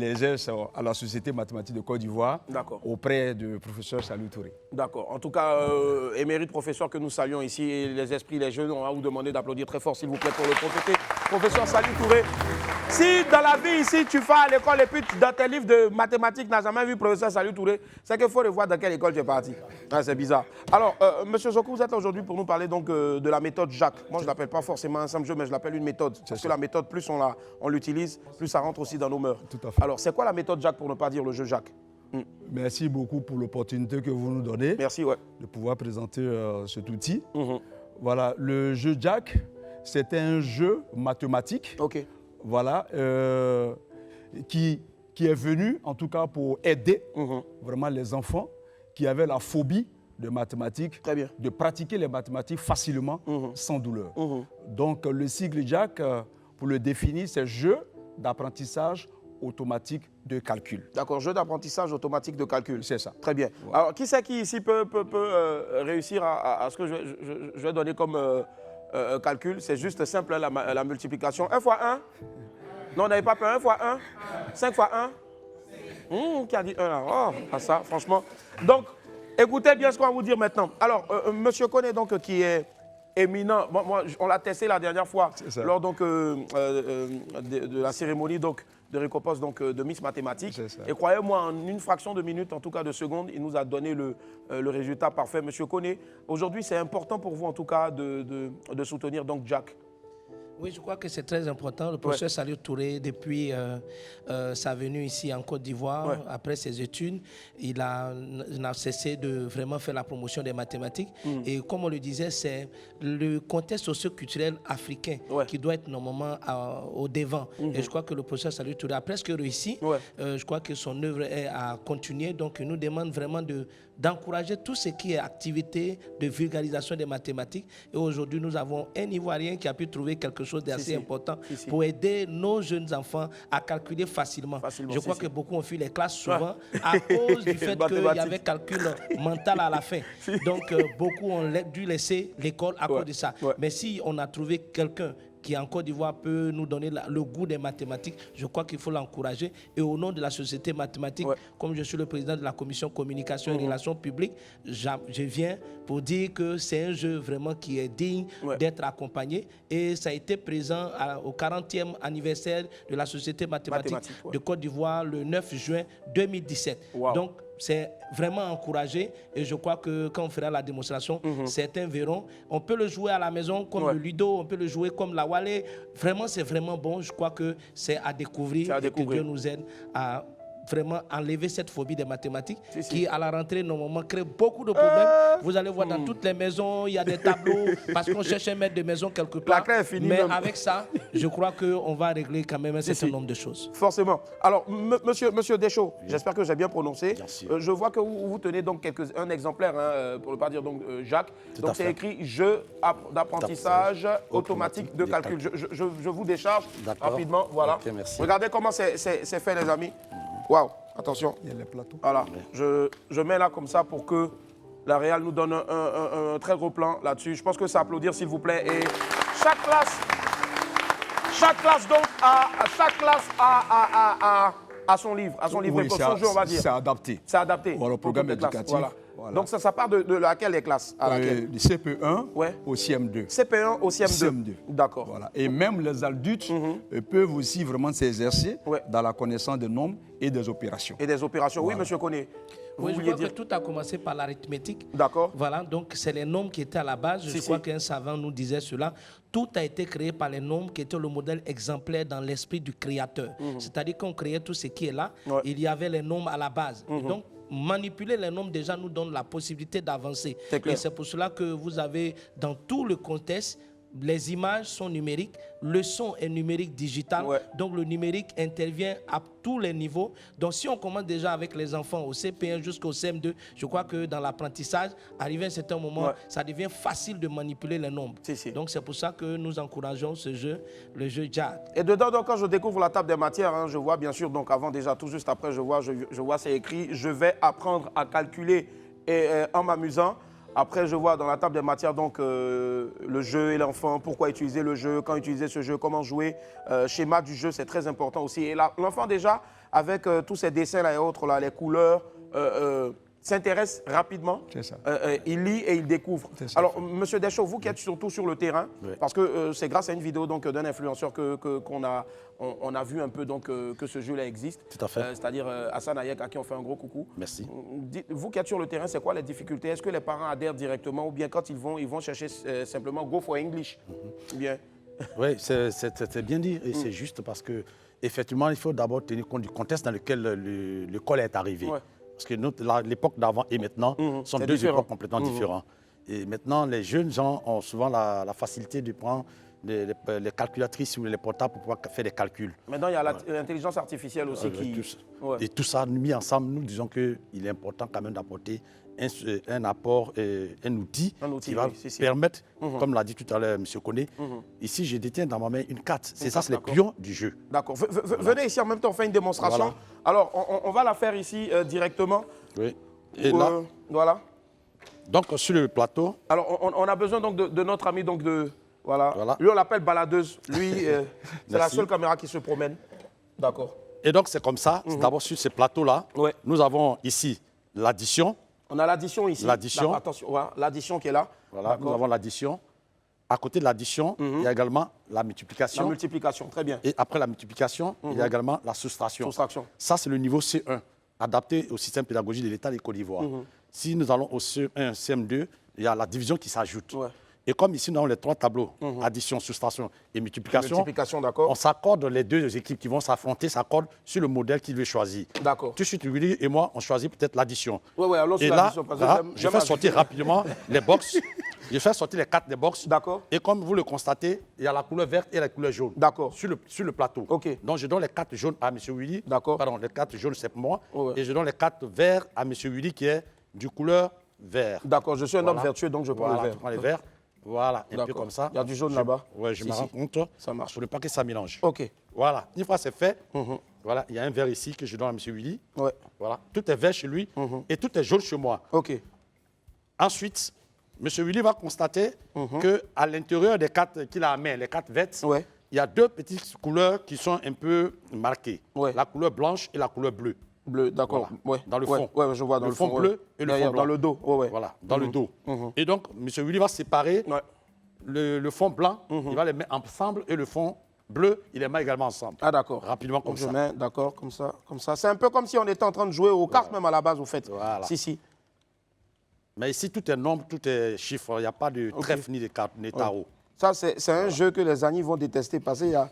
exerce à la Société mathématique de Côte d'Ivoire auprès du professeur Salou Touré. D'accord. En tout cas, émérite professeur que nous saluons ici, et les esprits, les jeunes, on va vous demander d'applaudir très fort, s'il vous plaît, pour le professeur Salou Touré. Si dans la vie ici, tu vas à l'école et puis dans tes livres de mathématiques, tu n'as jamais vu le professeur Salou Touré, c'est qu'il faut revoir dans quelle école tu es parti. Ah, c'est bizarre. Alors, Monsieur Zoku, vous êtes là aujourd'hui pour nous parler donc de la méthode Jack. Moi, je ne l'appelle pas forcément un simple jeu, mais je l'appelle une méthode. Parce que la méthode, plus on l'utilise, plus ça rentre aussi dans nos mœurs. Tout à fait. Alors, c'est quoi la méthode Jack pour ne pas dire le jeu Jack? Merci beaucoup pour l'opportunité que vous nous donnez. Merci, de pouvoir présenter cet outil. Voilà, le jeu Jack, c'est un jeu mathématique. OK. Voilà, qui est venu en tout cas pour aider vraiment les enfants qui avaient la phobie de mathématiques, de pratiquer les mathématiques facilement, sans douleur. Donc le sigle Jack, pour le définir, c'est jeu d'apprentissage automatique de calcul. D'accord, jeu d'apprentissage automatique de calcul. C'est ça. Très bien. Voilà. Alors, qui c'est qui ici peut réussir à ce que je vais donner comme calcul? C'est juste simple, la multiplication. 1 fois 1? Non, on n'avait pas peur. 1 fois 1? 5 fois 1? Qui a dit 1 là? Oh, pas ça, franchement. Donc, écoutez bien ce qu'on va vous dire maintenant. Alors, Monsieur Koné, donc, qui est éminent. Moi, on l'a testé la dernière fois lors donc, de la cérémonie donc, de récompense donc, de Miss Mathématiques. Et croyez-moi, en une fraction de minute, en tout cas de seconde, il nous a donné le résultat parfait. Monsieur Koné, aujourd'hui, c'est important pour vous en tout cas de soutenir donc Jack. Oui, je crois que c'est très important. Le professeur Saliou Touré, depuis sa venue ici en Côte d'Ivoire, après ses études, il n'a cessé de vraiment faire la promotion des mathématiques. Et comme on le disait, c'est le contexte socio-culturel africain qui doit être normalement au devant. Et je crois que le professeur Saliou Touré a presque réussi. Je crois que son œuvre est à continuer. Donc, il nous demande vraiment d'encourager tout ce qui est activité de vulgarisation des mathématiques. Et aujourd'hui, nous avons un Ivoirien qui a pu trouver quelque chose d'assez important pour aider nos jeunes enfants à calculer facilement. Je crois que beaucoup ont fait les classes souvent à cause du fait qu'il y avait calcul mental à la fin. Donc, beaucoup ont dû laisser l'école à cause de ça. Mais si on a trouvé quelqu'un qui en Côte d'Ivoire peut nous donner le goût des mathématiques, je crois qu'il faut l'encourager. Et au nom de la société mathématique, comme je suis le président de la commission communication et relations publiques, je viens pour dire que c'est un jeu vraiment qui est digne d'être accompagné. Et ça a été présent au 40e anniversaire de la société mathématique de Côte d'Ivoire le 9 juin 2017. Donc, c'est vraiment encouragé et je crois que quand on fera la démonstration, certains verront. On peut le jouer à la maison comme le Ludo, on peut le jouer comme la Wallé. Vraiment, c'est vraiment bon. Je crois que c'est à découvrir et que Dieu nous aide à vraiment enlever cette phobie des mathématiques qui, à la rentrée, normalement, crée beaucoup de problèmes. Vous allez voir dans toutes les maisons, il y a des tableaux parce qu'on cherche un maître de maison quelque part. Mais avec ça, je crois qu'on va régler quand même un certain nombre de choses. Forcément. Alors, monsieur Deschaux, j'espère que j'ai bien prononcé. Je vois que vous tenez donc un exemplaire, pour ne pas dire donc Jacques. Donc, c'est écrit « Jeu d'apprentissage automatique de calcul ». Je vous décharge rapidement. Voilà. Regardez comment c'est fait, les amis. Waouh, attention. Il y a les plateaux. Voilà, je mets là comme ça pour que la Réal nous donne un très gros plan là-dessus. Je pense que c'est à applaudir, s'il vous plaît. Et chaque classe donc a son livre, oui, son jeu, on va dire. C'est adapté. C'est adapté. Voilà, le programme éducatif. Voilà. Donc ça part de laquelle les classes Du CP1 au CM2. CP1 au CM2. D'accord. Voilà. Et même les adultes peuvent aussi vraiment s'exercer dans la connaissance des nombres et des opérations. Et des opérations, oui, monsieur Koné. Oui, je crois que tout a commencé par l'arithmétique. D'accord. Voilà, donc c'est les nombres qui étaient à la base. Je crois qu'un savant nous disait cela. Tout a été créé par les nombres qui étaient le modèle exemplaire dans l'esprit du créateur. C'est-à-dire qu'on créait tout ce qui est là. Il y avait les nombres à la base. Donc, manipuler les nombres déjà nous donne la possibilité d'avancer. Et c'est pour cela que vous avez dans tout le contexte, les images sont numériques, le son est numérique digital, donc le numérique intervient à tous les niveaux. Donc si on commence déjà avec les enfants au CP1 jusqu'au CM2, je crois que dans l'apprentissage, arrivé à un certain moment, ça devient facile de manipuler les nombres. Donc c'est pour ça que nous encourageons ce jeu, le jeu Jack. Et dedans, donc, quand je découvre la table des matières, je vois bien sûr, donc avant déjà, tout juste après, je vois c'est écrit « Je vais apprendre à calculer en m'amusant ». Après, je vois dans la table des matières donc, le jeu et l'enfant, pourquoi utiliser le jeu, quand utiliser ce jeu, comment jouer, schéma du jeu, c'est très important aussi. Et l'enfant déjà, avec tous ces dessins là et autres, là, les couleurs, s'intéresse rapidement, il lit et il découvre. Alors, monsieur Deschaux, vous qui êtes surtout sur le terrain, parce que c'est grâce à une vidéo d'un influenceur qu'on a vu un peu donc, que ce jeu-là existe. Tout à fait. C'est-à-dire Hassan Ayek, à qui on fait un gros coucou. Merci. Vous qui êtes sur le terrain, c'est quoi les difficultés? Est-ce que les parents adhèrent directement ou bien quand ils vont chercher simplement go for English? Bien. Oui, c'est bien dit et c'est juste parce que effectivement, il faut d'abord tenir compte du contexte dans lequel l'école est arrivée. Parce que l'époque d'avant et maintenant sont deux époques complètement différentes. Et maintenant, les jeunes gens ont souvent la facilité de prendre les calculatrices ou les portables pour pouvoir faire des calculs. Maintenant, il y a l'intelligence artificielle aussi qui... Et tout ça mis ensemble, nous disons qu'il est important quand même d'apporter un apport, un outil qui va permettre, comme l'a dit tout à l'heure M. Koné, ici je détiens dans ma main une carte. C'est ça, c'est les pions du jeu. D'accord. Venez ici en même temps, on fait une démonstration. Voilà. Alors, on va la faire ici directement. Oui. Et là, voilà. Donc sur le plateau. Alors, on a besoin donc de notre ami donc de... Voilà. Lui, on l'appelle baladeuse. Lui, c'est la seule caméra qui se promène. D'accord. Et donc, c'est comme ça. D'abord, sur ce plateau-là, nous avons ici l'addition. On a l'addition ici. L'addition. Attention, voilà, l'addition qui est là. Voilà, nous avons l'addition. À côté de l'addition, il y a également la La multiplication. multiplication, très bien. Et après la multiplication, il y a également la soustraction. Soustraction. Ça, c'est le niveau C1, adapté au système pédagogique de l'État de Côte d'Ivoire. Si nous allons au C1, CM2, il y a la division qui s'ajoute. Et comme ici, nous avons les 3 tableaux, addition, soustraction et multiplication, d'accord. on s'accorde, les 2 équipes qui vont s'affronter s'accordent sur le modèle qu'ils veulent choisir. D'accord. Tout de suite, Willy et moi, on choisit peut-être l'addition. Oui, allons et sur là, l'addition. Parce que je fais sortir rapidement les box. Je fais sortir les 4 des box. D'accord. Et comme vous le constatez, il y a la couleur verte et la couleur jaune. D'accord. Sur le plateau. OK. Donc, je donne les 4 jaunes à M. Willy. D'accord. Pardon, les 4 jaunes, c'est pour moi. Ouais. Et je donne les 4 verts à M. Willy qui est du couleur vert. D'accord, je suis un homme vertueux, donc je prends le vert. Je prends les verts. Voilà, un peu comme ça. Il y a du jaune là-bas. Oui, je me rends compte. Ça marche. Pour ne pas que ça mélange. OK. Voilà, une fois c'est fait, voilà, il y a un verre ici que je donne à M. Willy. Ouais. Voilà, tout est vert chez lui et tout est jaune chez moi. OK. Ensuite, M. Willy va constater qu'à l'intérieur des 4 qu'il a à main, les 4 vertes, il y a 2 petites couleurs qui sont un peu marquées. La couleur blanche et la couleur bleue. Bleu, d'accord. Voilà. Dans le fond. Ouais, je vois dans le fond. bleu et le fond blanc. Dans le dos. Voilà, dans le dos. Et donc, M. Willy va séparer le fond blanc, il va les mettre ensemble et le fond bleu, il les met également ensemble. Ah, d'accord. Rapidement comme ça. Je mets, d'accord, comme ça, comme ça. C'est un peu comme si on était en train de jouer aux cartes, même à la base, au fait. Voilà. Si. Mais ici, tout est nombre, tout est chiffre. Il n'y a pas de trèfle ni de cartes, ni de tarot. Ça, c'est un jeu que les amis vont détester parce qu'il y a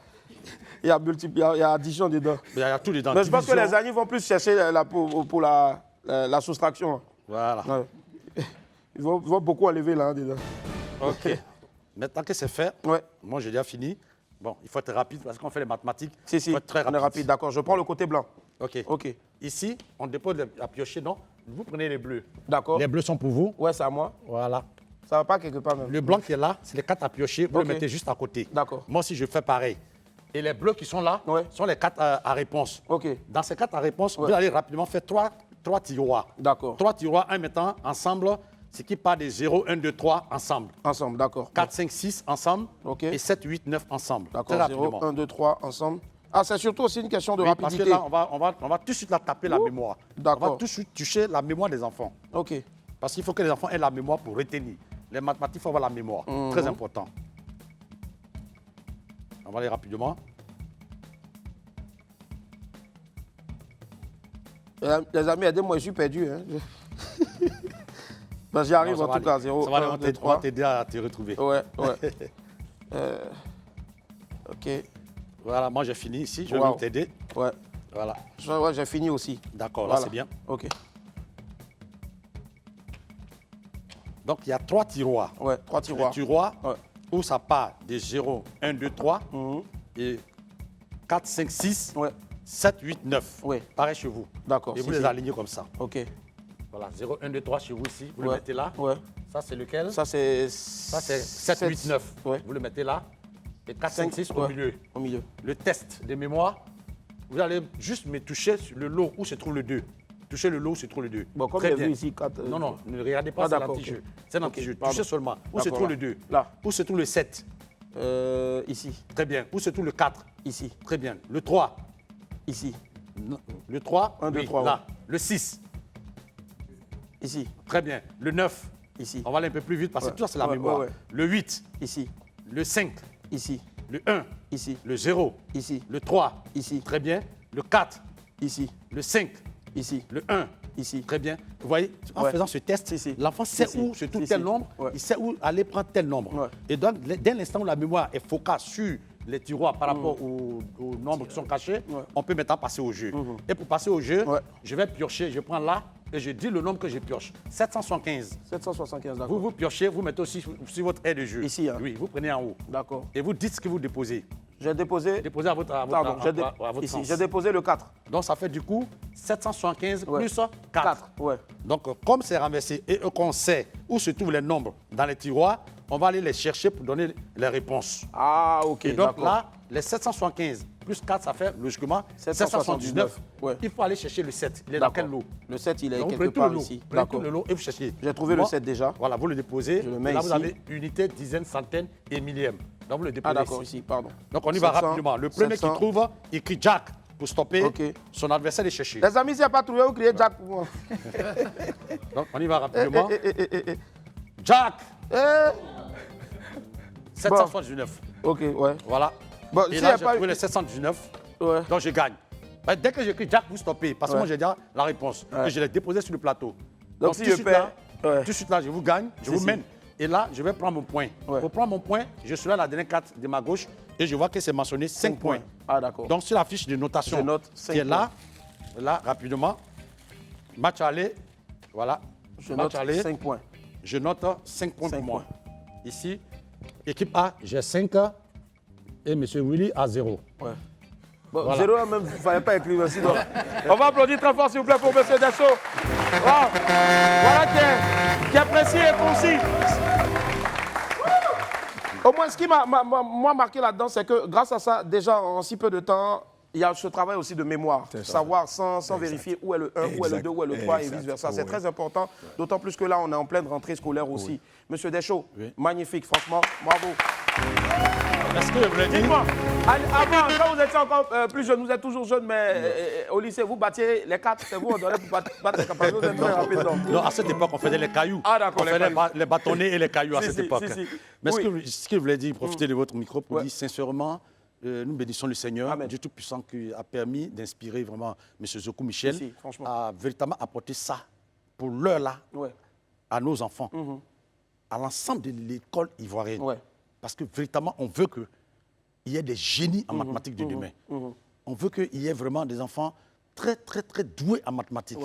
addition dedans. Il y a tout dedans. Mais je pense que les amis vont plus chercher pour la soustraction. Voilà. Ouais. Ils vont beaucoup enlever là dedans. OK. Maintenant que c'est fait, moi j'ai déjà fini. Bon, il faut être rapide parce qu'on fait les mathématiques. Si, il faut être très rapide. on est rapide, d'accord. Je prends le côté blanc. OK. Ici, on dépose la piocher, non? Vous prenez les bleus. D'accord. Les bleus sont pour vous. Ouais, c'est à moi. Voilà. Ça va pas quelque part même. Le blanc qui est là, c'est les 4 à piocher. Vous le mettez juste à côté. D'accord. Moi aussi, je fais pareil. Et les bleus qui sont là sont les 4 à réponse. OK. Dans ces 4 à réponse, vous allez rapidement faire 3 tiroirs. D'accord. 3 tiroirs, un mettant ensemble, ce qui part de 0, 1, 2, 3 ensemble. Ensemble, d'accord. 4, 5, 6 ensemble. OK. Et 7, 8, 9 ensemble. D'accord, 0, 1, 2, 3 ensemble. Ah, c'est surtout aussi une question de rapidité. Parce que là, on va tout de suite la taper la mémoire. D'accord. On va tout de suite toucher la mémoire des enfants. OK. Parce qu'il faut que les enfants aient la mémoire pour retenir. Les mathématiques, il faut avoir la mémoire. Très important. On va aller rapidement. Les amis, aidez-moi, je suis perdu. Hein. Ben, j'y arrive en tout cas. 0, 1, 2, 3. On va t'aider à te retrouver. Ouais. OK. Voilà, moi j'ai fini ici. Je vais t'aider. Ouais. Voilà. Ouais, j'ai fini aussi. D'accord, là c'est bien. OK. Donc il y a 3 tiroirs. Ouais, 3 tiroirs. Le tiroir où ça part de 0, 1, 2, 3 et 4, 5, 6, 7, 8, 9. Ouais. Pareil chez vous. D'accord. Et vous les alignez comme ça. OK. Voilà, 0, 1, 2, 3 chez vous ici. Vous le mettez là. Ouais. Ça c'est lequel? Ça c'est 7, 8, 9. Ouais. Vous le mettez là. Et 4, 5, 6 au milieu. Au milieu. Le test de mémoire, vous allez juste me toucher sur le lot où se trouve le 2. Touchez le lot où se trouve le 2. Bon, comme j'ai vu ici, 4. Non, ne regardez pas, c'est l'anti-jeu. C'est l'anti-jeu. Touchez seulement. Où se trouve le 2? Là. Où se trouve le 7? Ici. Très bien. Où se trouve le 4? Ici. Très bien. Le 3? Ici. Le 3? 1, 2, 3. Là. Le 6? Ici. Très bien. Le 9? Ici. On va aller un peu plus vite parce que tout ça, c'est la mémoire. Le 8? Ici. Le 5? Ici. Le 1? Ici. Le 0? Ici. Le 3? Ici. Très bien. Le 4? Ici. Le 5? Ici. Le 1? Ici. Très bien. Vous voyez, en faisant ce test, l'enfant sait où se trouve tel nombre, il sait où aller prendre tel nombre. Et donc, dès l'instant où la mémoire est focale sur les tiroirs par rapport aux nombres qui sont cachés, on peut maintenant passer au jeu. Et pour passer au jeu, je vais piocher, je prends là et je dis le nombre que je pioche. 775. 775, d'accord. Vous piochez, vous mettez aussi sur votre aire de jeu. Ici, hein. Oui, vous prenez en haut. D'accord. Et vous dites ce que vous déposez. J'ai déposé. Déposez à votre, Pardon, votre ici, sens. j'ai déposé le 4. Donc ça fait du coup 775 plus 4. 4, ouais. Donc comme c'est renversé et qu'on sait où se trouvent les nombres dans les tiroirs, on va aller les chercher pour donner les réponses. Ah, ok. Et donc là, les 775 plus 4, ça fait logiquement 779. Ouais. Il faut aller chercher le 7. Il est dans quel lot? Le 7, il est donc, quelque part ici. Vous prenez tout le lot et vous cherchez. J'ai trouvé le 7 déjà. Voilà, vous le déposez. Je le mets là, ici. vous avez unité, dizaine, centaine et millième. Donc vous le déposez d'accord, ici, pardon. Donc on y va 700, rapidement. Le premier 700. qui trouve, il crie Jack pour stopper Ok. son adversaire de chercher. Les amis, s'il n'y a pas trouvé, vous criez Jack pour moi. Donc on y va rapidement. Jack! 779. Ok, ouais. Voilà. Bon, et si là, y a j'ai pas trouvé eu- les 719. Ouais. Donc, je gagne. Dès que j'écris Jack, vous stoppez. Parce que Ouais. moi, j'ai déjà la réponse. Ouais. Et je l'ai déposé sur le plateau. Donc, si tout de je suite perds, là, tout de suite là, je vous gagne, je vous si. mène. Et là, je vais prendre mon point. Pour prendre mon point, je suis là à la dernière carte de ma gauche et je vois que c'est mentionné 5 points. Ah, d'accord. Donc, sur la fiche de notation, Je note 5 qui est là, là, rapidement, match aller, voilà. Je match note aller, 5 points. Je note 5 points 5 pour moi. points. Ici, équipe A, j'ai 5 et M. Willy a 0. Ouais. Bon, Voilà. 0 là même, il ne fallait pas écrire aussi. Donc. On va applaudir très fort, s'il vous plaît, pour M. Deschaux. Wow. Voilà qui est précis et concis. Au moins, ce qui m'a moi marqué là-dedans, c'est que grâce à ça, déjà en si peu de temps, il y a ce travail aussi de mémoire. Savoir sans vérifier où est le 1, où est le 2, où est le 3 et vice-versa. C'est très important, d'autant plus que là, on est en pleine rentrée scolaire aussi. Monsieur Deschaux, magnifique, franchement, bravo. Est-ce que je voulais dire? Dites-moi, avant, quand vous étiez encore plus jeune, vous êtes toujours jeune, mais au lycée, vous battiez les 4, c'est vous, on donnait pour battre les capacités, vous êtes très rapide. Non, à cette époque, on faisait les cailloux. Ah, d'accord, on les faisait cailloux. les bâtonnets et les cailloux à Si, cette si, époque. si, si. Mais Oui. ce que je voulais dire, profitez de votre micro pour dire sincèrement, nous bénissons le Seigneur, Amen. Dieu Tout-Puissant qui a permis d'inspirer vraiment M. Zokou Michel Si, franchement. à véritablement apporter ça pour l'heure là à nos enfants, à l'ensemble de l'école ivoirienne. Parce que véritablement, on veut qu'il y ait des génies en mathématiques de demain. On veut qu'il y ait vraiment des enfants très, très, très doués en mathématiques.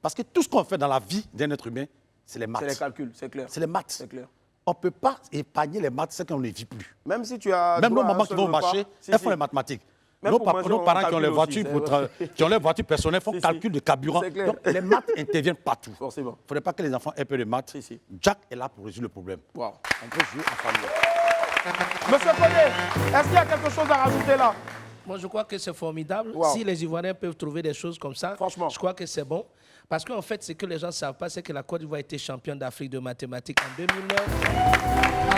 Parce que tout ce qu'on fait dans la vie d'un être humain, c'est les maths. C'est les calculs, c'est clair. C'est les maths. C'est clair. On ne peut pas épargner les maths, c'est qu'on ne les vit plus. Même si tu as. Même nos droit à un mamans qui seul vont repas, marcher, si, elles si. font les mathématiques. Même Nos, pour manger, nos on parents qui ont calcule les aussi, voitures, c'est vrai. qui ont les voitures personnelles font Si, si. calcul de carburant. C'est clair. Donc les maths interviennent partout. Forcément. Il ne faudrait pas que les enfants aient peur de maths. Jack est là pour résoudre le problème. Wow. On peut jouer en famille. Monsieur Koné, est-ce qu'il y a quelque chose à rajouter là? Moi, je crois que c'est formidable. Wow. Si les Ivoiriens peuvent trouver des choses comme ça, je crois que c'est bon. Parce qu'en fait, ce que les gens ne savent pas, c'est que la Côte d'Ivoire a été championne d'Afrique de mathématiques en 2009,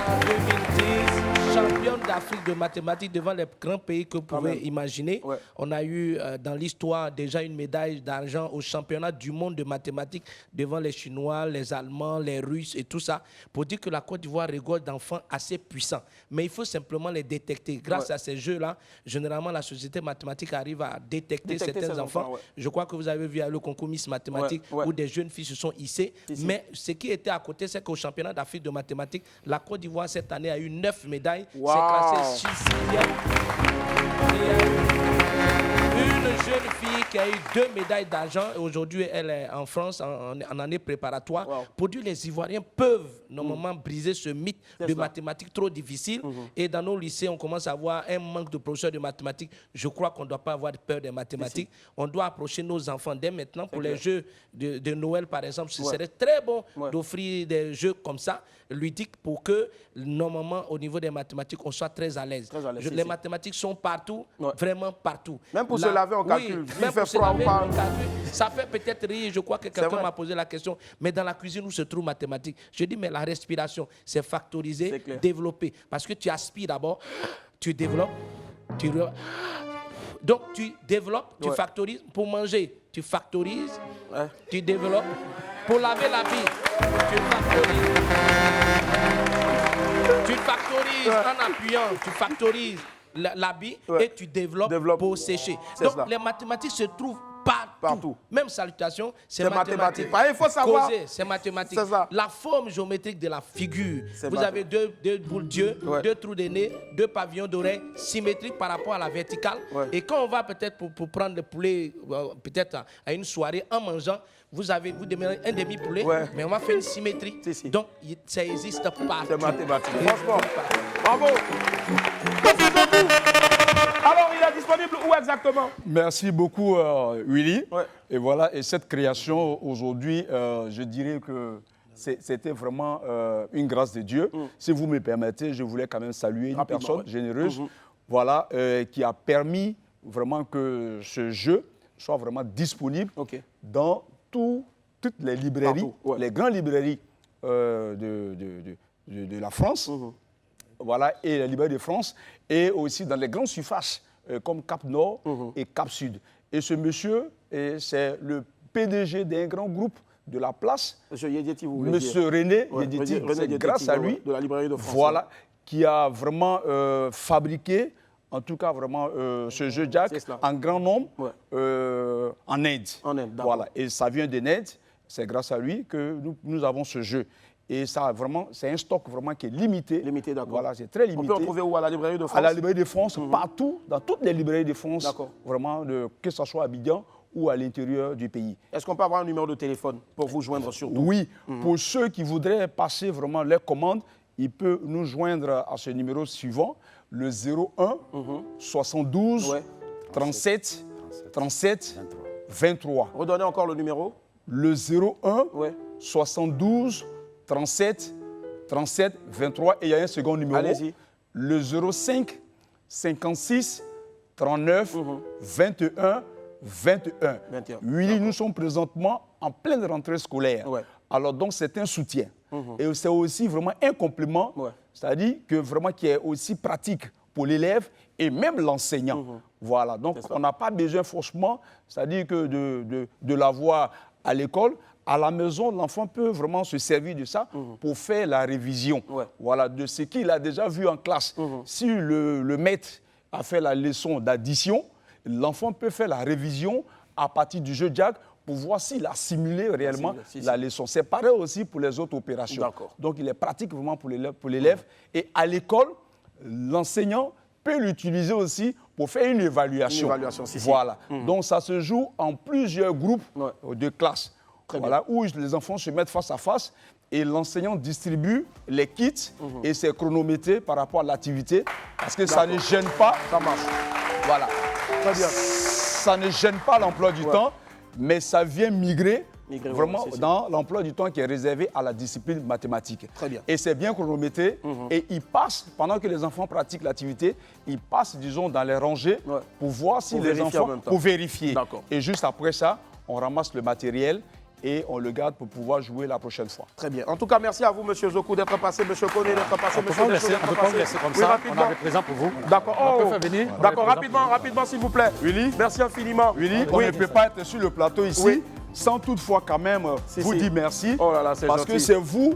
en 2010, championne d'Afrique de mathématiques devant les grands pays que vous pouvez imaginer. On a eu dans l'histoire déjà une médaille d'argent au championnat du monde de mathématiques devant les Chinois, les Allemands, les Russes et tout ça, pour dire que la Côte d'Ivoire rigole d'enfants assez puissants. Mais il faut simplement les détecter. Grâce à ces jeux-là, généralement, la société mathématique arrive à détecter certains ces enfants. Je crois que vous avez vu le concours Miss Mathématiques où des jeunes filles se sont hissées. Mais ce qui était à côté, c'est qu'au championnat d'Afrique de mathématiques, la Côte d'Ivoire cette année a eu 9 médailles. Wow. C'est classé 6e. Une jeune fille qui a eu 2 médailles d'argent et aujourd'hui elle est en France en année préparatoire. Pour dire les Ivoiriens peuvent normalement briser ce mythe de mathématiques trop difficile. Et dans nos lycées, on commence à avoir un manque de professeurs de mathématiques. Je crois qu'on ne doit pas avoir peur des mathématiques. On doit approcher nos enfants dès maintenant pour les jeux de Noël, par exemple. Ce serait très bon d'offrir des jeux comme ça, ludiques, pour que normalement au niveau des mathématiques, on soit très à l'aise. Les mathématiques sont partout, vraiment partout. Même pour se laver en calcul. Oui, même pour se laver en calcul. Ça fait peut-être rire, je crois que quelqu'un m'a posé la question, mais dans la cuisine où se trouve mathématiques, je dis, mais la respiration, c'est factoriser, développer. Parce que tu aspires d'abord, tu développes, donc tu développes, tu factorises. Pour manger, tu factorises, tu développes. Pour laver la vie, tu factorises. Tu factorises en appuyant, tu factorises l'habit et tu développes pour sécher. Donc les mathématiques se trouvent partout. Même salutation, c'est mathématique. Il faut savoir. Causer, c'est mathématique. La forme géométrique de la figure. Vous avez deux boules d'yeux, 2 trous de nez, 2 pavillons d'oreilles symétriques par rapport à la verticale. Et quand on va peut-être pour prendre le poulet, peut-être à une soirée en mangeant, vous demandez un demi-poulet, mais on va faire une symétrie. Donc ça existe partout. C'est mathématique. Franchement, bravo. Alors, il est disponible où exactement? Merci beaucoup, Willy. Et voilà, et cette création aujourd'hui, je dirais que c'était vraiment une grâce de Dieu. Si vous me permettez, je voulais quand même saluer une personne généreuse, voilà, qui a permis vraiment que ce jeu soit vraiment disponible dans toutes les librairies, les grandes librairies de la France. Voilà, et la librairie de France, et aussi dans les grandes surfaces comme Cap Nord et Cap Sud. Et ce monsieur, c'est le PDG d'un grand groupe de la place, Monsieur Yedieti, vous voulez Monsieur dire. René Yedieti. C'est grâce à lui, de la librairie de France. voilà, qui a vraiment fabriqué, en tout cas vraiment, ce jeu Jack en grand nombre en Inde. Voilà. Et ça vient de l'Inde. C'est grâce à lui que nous avons ce jeu. Et ça, vraiment, c'est un stock vraiment qui est limité. Limité, d'accord. Voilà, c'est très limité. On peut en trouver où? À la librairie de France? À la librairie de France, partout, dans toutes les librairies de France. D'accord. Vraiment, que ce soit à Abidjan ou à l'intérieur du pays. Est-ce qu'on peut avoir un numéro de téléphone pour vous joindre surtout? Oui, pour ceux qui voudraient passer vraiment leurs commandes, ils peuvent nous joindre à ce numéro suivant, le 01 72 37 37 23. Redonnez encore le numéro. Le 01 72 37 37 23. Et il y a un second numéro. Allez-y. Le 05 56 39 21 21. Oui, nous sommes présentement en pleine rentrée scolaire. Alors donc c'est un soutien. Et c'est aussi vraiment un complément, c'est-à-dire que vraiment qui est aussi pratique pour l'élève et même l'enseignant. Voilà, donc on n'a pas besoin forcément, c'est-à-dire que de l'avoir à l'école. À la maison, l'enfant peut vraiment se servir de ça pour faire la révision. Voilà, de ce qu'il a déjà vu en classe. Si le maître a fait la leçon d'addition, l'enfant peut faire la révision à partir du jeu Jack pour voir s'il a simulé réellement la leçon. C'est pareil aussi pour les autres opérations. Donc, il est pratique vraiment pour l'élève. Et à l'école, l'enseignant peut l'utiliser aussi pour faire une évaluation. Voilà. Donc, ça se joue en plusieurs groupes de classes. Voilà, où les enfants se mettent face à face et l'enseignant distribue les kits et c'est chronométré par rapport à l'activité parce que ça ne gêne pas. Ça marche. Voilà. Très bien. Ça ne gêne pas l'emploi du temps, mais ça vient migrer vraiment dans l'emploi du temps qui est réservé à la discipline mathématique. Très bien. Et c'est bien chronométré et ils passent, pendant que les enfants pratiquent l'activité, ils passent, disons, dans les rangées pour voir si les enfants, pour vérifier. Et juste après ça, on ramasse le matériel et on le garde pour pouvoir jouer la prochaine fois. Très bien. En tout cas, merci à vous, M. Zokou, d'être passé, M. Koné, d'être passé, M. On peut pas vous laisser comme ça, on a un représentant pour vous. D'accord. On peut faire venir. D'accord, rapidement, s'il vous plaît. Willy. Merci infiniment. Willy, on ne peut pas être sur le plateau ici sans toutefois quand même vous dire merci. Oh là là, c'est parce gentil. que c'est vous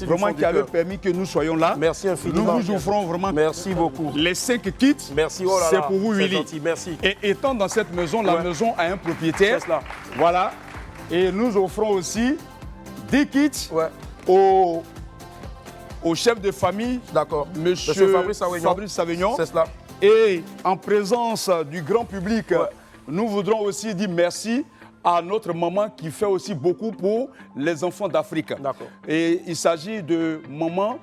vraiment qui avez permis que nous soyons là. Merci infiniment. Nous vous offrons vraiment beaucoup. Les 5 kits. Merci. C'est pour vous, Willy. Gentil. Merci. Et étant dans cette maison, la maison a un propriétaire. C'est cela. Voilà. Et nous offrons aussi des kits au chef de famille, Monsieur Fabrice Savignon. C'est cela. Et en présence du grand public, nous voudrons aussi dire merci à notre maman qui fait aussi beaucoup pour les enfants d'Afrique. Et il s'agit de maman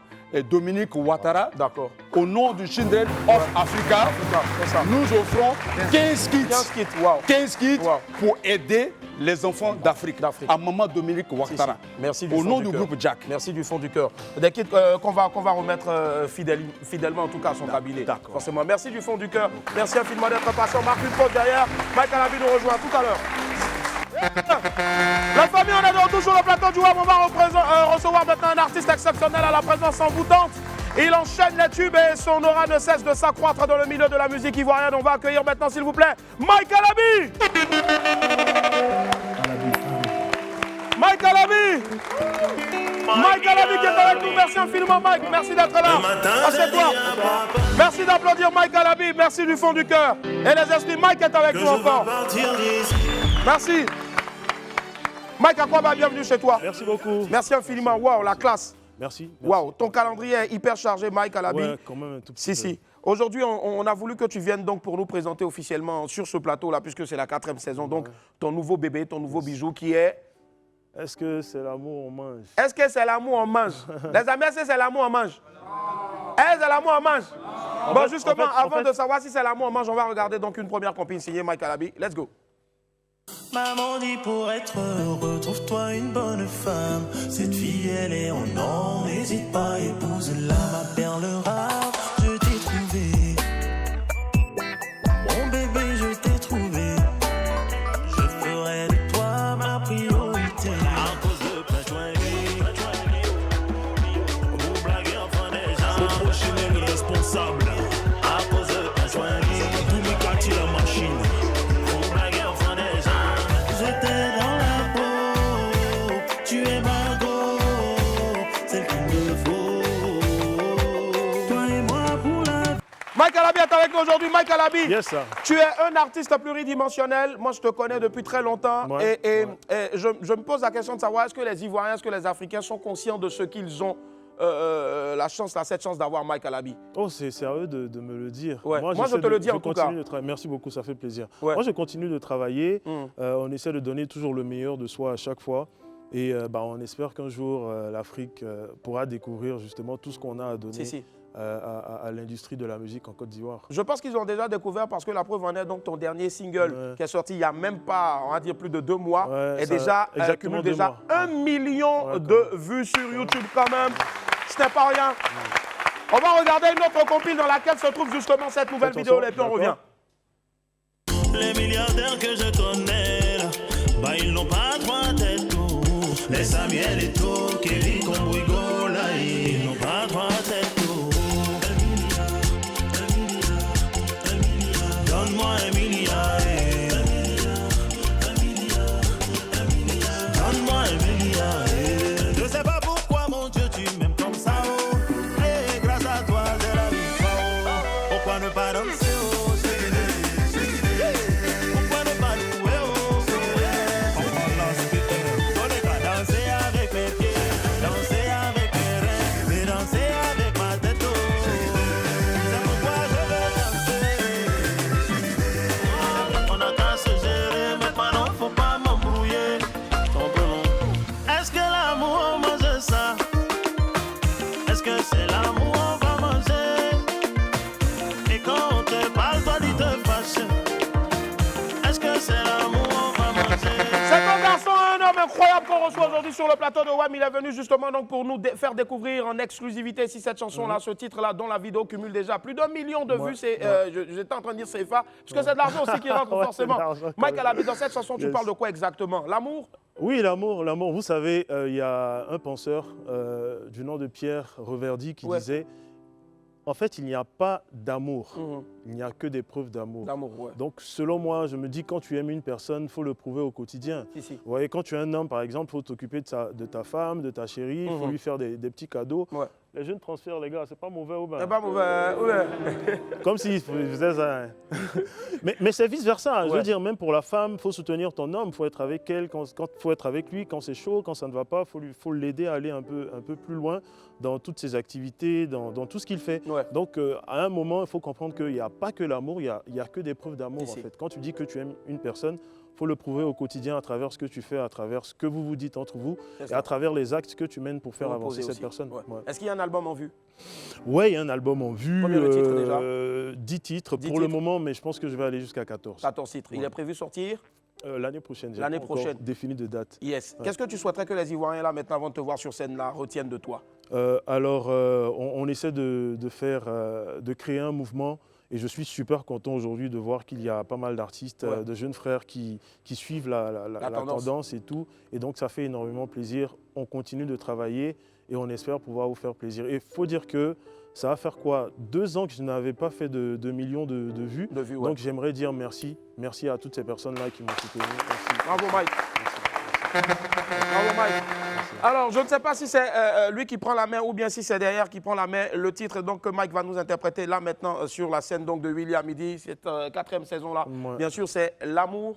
Dominique Ouattara. Au nom du Children of Africa, nous offrons 15 kits, pour aider les enfants d'Afrique. À maman Dominique Ouattara. Merci du au fond nom du du cœur. groupe Jack. Merci du fond du cœur. Des kits qu'on va remettre fidèlement en tout cas à son cabinet. Forcément. Merci du fond du cœur. Merci infiniment d'être passé. On marque une pause derrière. Mike Alabi nous rejoint tout à l'heure. La famille, on est de retour sur le plateau du WAM. On va recevoir maintenant un artiste exceptionnel à la présence envoûtante. Il enchaîne les tubes et son aura ne cesse de s'accroître dans le milieu de la musique ivoirienne. On va accueillir maintenant, s'il vous plaît, Mike Alabi. Mike Alabi. Mike Alabi qui est avec nous. Merci infiniment, Mike. Merci d'être là. Assieds-toi. Merci d'applaudir Mike Alabi. Merci du fond du cœur. Et les esprits, Mike est avec nous encore. Merci. Mike Akwaba, bienvenue chez toi. Merci beaucoup. Merci infiniment. Waouh, la classe. Merci. Waouh, ton calendrier est hyper chargé, Mike Alabi. Ouais, quand même un tout petit peu. Si. Aujourd'hui, on a voulu que tu viennes donc pour nous présenter officiellement sur ce plateau-là, puisque c'est la 4e saison. Donc, ton nouveau bébé, ton nouveau bijou qui est... Est-ce que c'est l'amour on mange? Est-ce que c'est l'amour on mange? Les amis, est-ce que c'est l'amour on mange? Est-ce que c'est l'amour on mange? Bon, justement, avant de savoir si c'est l'amour on mange, on va regarder donc une première compine signée Mike Alabi. Let's go. Maman dit pour être heureux, trouve-toi une bonne femme. Cette fille, elle est en or, n'hésite pas, épouse-la. Ma perle rare, je t'ai trouvé. Mon bébé, je t'ai trouvé. Je ferai de toi ma priorité. À cause de vous blaguez enfin des gens. Au prochain irresponsable. À cause de tout mes quartiers la machine. Tu es ma go, celle qu'il me faut. Toi et avec nous aujourd'hui, Mike Alabi. Yes, sir. Tu es un artiste pluridimensionnel. Moi, je te connais depuis très longtemps. Ouais, et je me pose la question de savoir, est-ce que les Ivoiriens, est-ce que les Africains sont conscients de ce qu'ils ont cette chance d'avoir Mike Alabi? Oh, c'est à eux de me le dire. Ouais. Moi, je te le dis en tout cas. Merci beaucoup, ça fait plaisir. Ouais. Moi, je continue de travailler. On essaie de donner toujours le meilleur de soi à chaque fois. Et on espère qu'un jour, l'Afrique pourra découvrir justement tout ce qu'on a à donner à l'industrie de la musique en Côte d'Ivoire. Je pense qu'ils ont déjà découvert parce que la preuve en est donc ton dernier single qui est sorti il n'y a même pas, on va dire, plus de 2 mois. Et déjà, cumule déjà 1 million de vues sur YouTube quand même. Ce n'est pas rien. On va regarder une autre compile dans laquelle se trouve justement cette nouvelle vidéo et puis on revient. Les milliardaires que je connais, là, bah ils n'ont pas 3 têtes. Les Samuel et tout, Kevin Combrigo, là, ils n'ont pas 3 têtes. Donne-moi 1 milliard. Donne-moi 1 milliard. Je sais pas pourquoi, mon Dieu, tu m'aimes comme ça. Oh. Et grâce à toi, j'ai la vie. Oh. Pourquoi ne pas danser? Oh. Pourquoi ne pas jouer? Oh. On prend l'hospitalité. On n'est qu'à danser avec mes pieds, danser avec mes reins, et danser avec ma tête. Oh. C'est pourquoi je veux danser. On a qu'à se gérer, mais maintenant faut pas m'embrouiller. Est-ce que l'amour mange ça? Est-ce que c'est l'amour on va manger? Et quand on te parle, toi tu te fâches. Est-ce que c'est l'amour on va manger? C'est un garçon, un homme incroyable qu'on reçoit aujourd'hui sur le plateau de WAM. Il est venu justement donc pour nous faire découvrir en exclusivité cette chanson-là, ce titre-là, dont la vidéo cumule déjà plus d'1 million de vues. J'étais en train de dire CFA, parce que c'est de l'argent aussi qui rentre forcément. Mike Alabi, dans cette chanson, tu parles de quoi exactement? L'amour? Oui, l'amour, l'amour. Vous savez, il y a un penseur du nom de Pierre Reverdy qui disait en fait, il n'y a pas d'amour, il n'y a que des preuves d'amour. Donc, selon moi, je me dis, quand tu aimes une personne, il faut le prouver au quotidien. Vous voyez, quand tu es un homme, par exemple, il faut t'occuper de ta femme, de ta chérie, il faut lui faire des petits cadeaux. Les jeunes transferts, les gars, c'est pas mauvais ou bien? C'est pas mauvais, Comme s'ils faisaient ça. Mais c'est vice-versa. Je veux dire, même pour la femme, il faut soutenir ton homme, il faut être avec elle, faut être avec lui quand c'est chaud, quand ça ne va pas, il faut l'aider à aller un peu plus loin dans toutes ses activités, dans tout ce qu'il fait. Donc, à un moment, il faut comprendre qu'il n'y a pas que l'amour, il n'y a que des preuves d'amour, en fait. Quand tu dis que tu aimes une personne, il faut le prouver au quotidien à travers ce que tu fais, à travers ce que vous vous dites entre vous et à travers les actes que tu mènes pour faire avancer cette personne. Est-ce qu'il y a un album en vue? Oui, il y a un album en vue. Combien de titres déjà? 10 titres pour le moment, mais je pense que je vais aller jusqu'à 14. 14 titres. Il est prévu sortir? L'année prochaine. L'année prochaine. Défini de date. Yes. Qu'est-ce que tu souhaiterais que les Ivoiriens, là, maintenant, avant de te voir sur scène, là, retiennent de toi? On essaie de créer un mouvement. Et je suis super content aujourd'hui de voir qu'il y a pas mal d'artistes, de jeunes frères qui suivent la tendance et tout. Et donc, ça fait énormément plaisir. On continue de travailler et on espère pouvoir vous faire plaisir. Et il faut dire que ça va faire quoi? 2 ans que je n'avais pas fait de millions de vues. Donc, j'aimerais dire merci. Merci à toutes ces personnes-là qui m'ont soutenu. Merci. Bravo, Mike. Bravo, Mike. Alors, je ne sais pas si c'est lui qui prend la main ou bien si c'est derrière qui prend la main. Le titre donc, que Mike va nous interpréter là maintenant sur la scène donc, de Willy à midi, cette 4e saison-là. Bien sûr, c'est l'amour.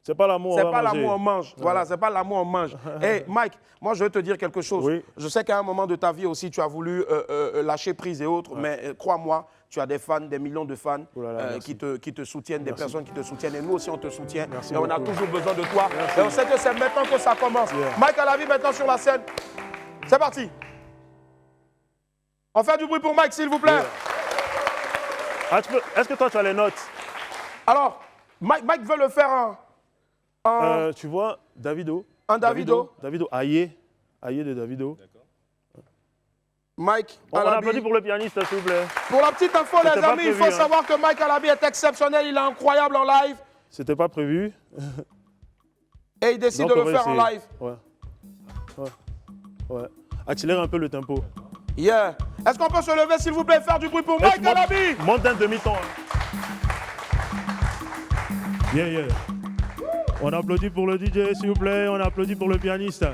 C'est pas l'amour, c'est pas l'amour, on mange. Voilà, c'est pas l'amour, on mange. Hey, Mike, moi, je veux te dire quelque chose. Oui. Je sais qu'à un moment de ta vie aussi, tu as voulu lâcher prise et autres, mais crois-moi, tu as des fans, des millions de fans qui te soutiennent, des personnes qui te soutiennent. Et nous aussi, on te soutient. Et on a toujours besoin de toi. Et on sait que c'est maintenant que ça commence. Mike Alabi, maintenant sur la scène. C'est parti. On fait du bruit pour Mike, s'il vous plaît. Est-ce que toi, tu as les notes? Alors, Mike veut le faire tu vois, Davido. Un Davido. Davido, Aïe de Davido. Mike On applaudit pour le pianiste, s'il vous plaît. Pour la petite info, les amis, il faut savoir que Mike Alabi est exceptionnel, il est incroyable en live. C'était pas prévu. Et il décide de le faire en live. Ouais. Accélère un peu le tempo. Yeah. Est-ce qu'on peut se lever, s'il vous plaît, faire du bruit pour Mike Alabi? Monte d'un demi-ton. Yeah. On applaudit pour le DJ, s'il vous plaît. On applaudit pour le pianiste.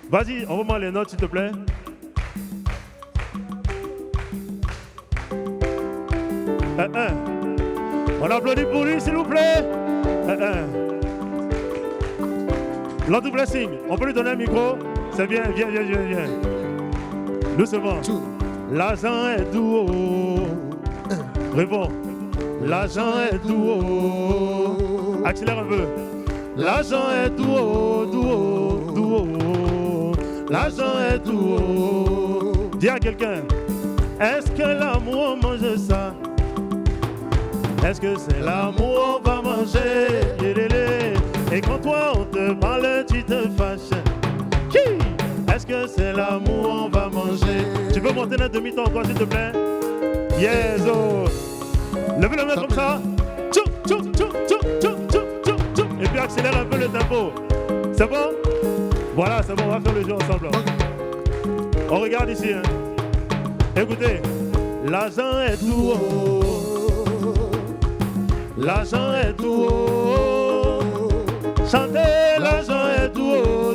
Vas-y, envoie-moi les notes, s'il te plaît. On applaudit pour lui, s'il vous plaît. Lord Blessing, on peut lui donner un micro? C'est bien, viens. Doucement. L'argent est doux. Réponds. L'argent est doux. Accélère un peu. L'argent est doux. L'argent est doux. Dis à quelqu'un, est-ce que l'amour mange ça? Est-ce que c'est l'amour on va manger? Et quand toi on te parle, tu te fâches. Qui? Est-ce que c'est l'amour on va manger? Tu peux monter d'un demi-temps encore s'il te plaît? Yes, oh. Levez la main comme ça. Et puis accélère un peu le tempo. C'est bon? Voilà, c'est bon, on va faire le jeu ensemble. On regarde ici. Hein. Écoutez, l'argent est tout haut. L'argent est tout haut. Chantez, l'argent est tout haut,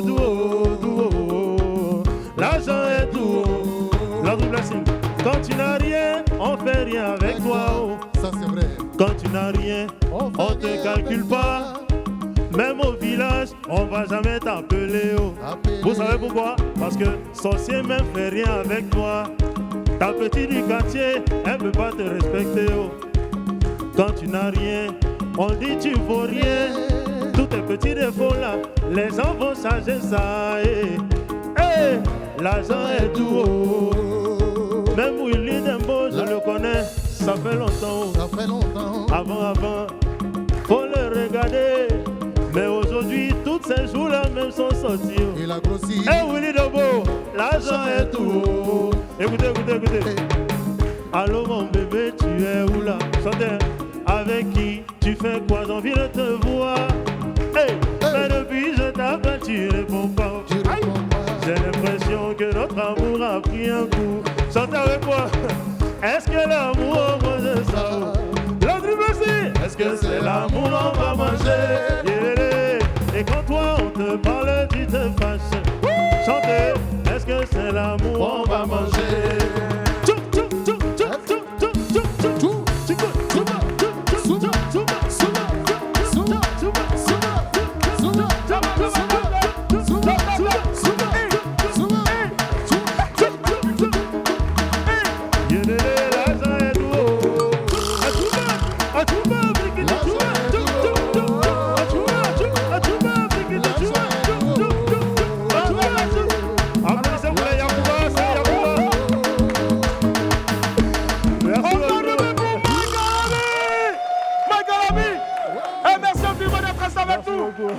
L'argent est tout haut. Lord Blessing. Quand tu n'as rien, on fait rien avec toi. Oh. Ça c'est vrai. Quand tu n'as rien, on te calcule pas. Même au village, on va jamais t'appeler. Oh. Vous savez pourquoi? Parce que sorcier même fait rien avec toi. Ta petite du quartier, elle peut pas te respecter. Oh. Quand tu n'as rien, on dit tu vaux rien. Tous tes petits défauts là, les gens vont changer ça. L'argent est tout haut. Même Willy Dembo, je le connais, ça fait longtemps. Ça fait longtemps. Avant, faut le regarder. Mais aujourd'hui, tous ces jours-là même sont sortis. Il a grossi. Willy Dembo, l'argent est tout haut. Écoutez. Allô mon bébé, tu es où là? Chantez. Avec qui? Tu fais quoi? J'ai envie de te voir. Mais depuis je t'appelle, tu réponds pas. J'ai l'impression que notre amour a pris un coup. Chantez avec moi. Est-ce que l'amour mange ça? L'autre merci. Est-ce que c'est l'amour on va manger? Et quand toi on te parle, tu te fâches. Chantez. Est-ce que c'est l'amour on va manger?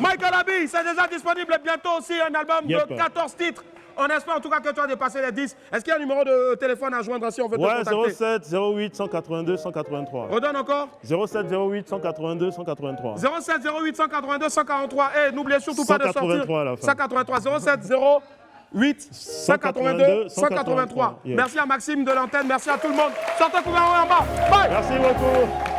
Michael Abi, c'est déjà disponible bientôt aussi un album de 14 titres. On espère en tout cas que tu as dépassé les 10. Est-ce qu'il y a un numéro de téléphone à joindre si on veut te contacter? 07 08 182 183. Redonne encore. 07 08 182 183. 07 08 182 143. Et n'oubliez surtout pas de sortir 183. 07 08 182 183. Merci à Maxime de l'antenne, merci à tout le monde. Sortez couverts en bas. Bye. Merci beaucoup.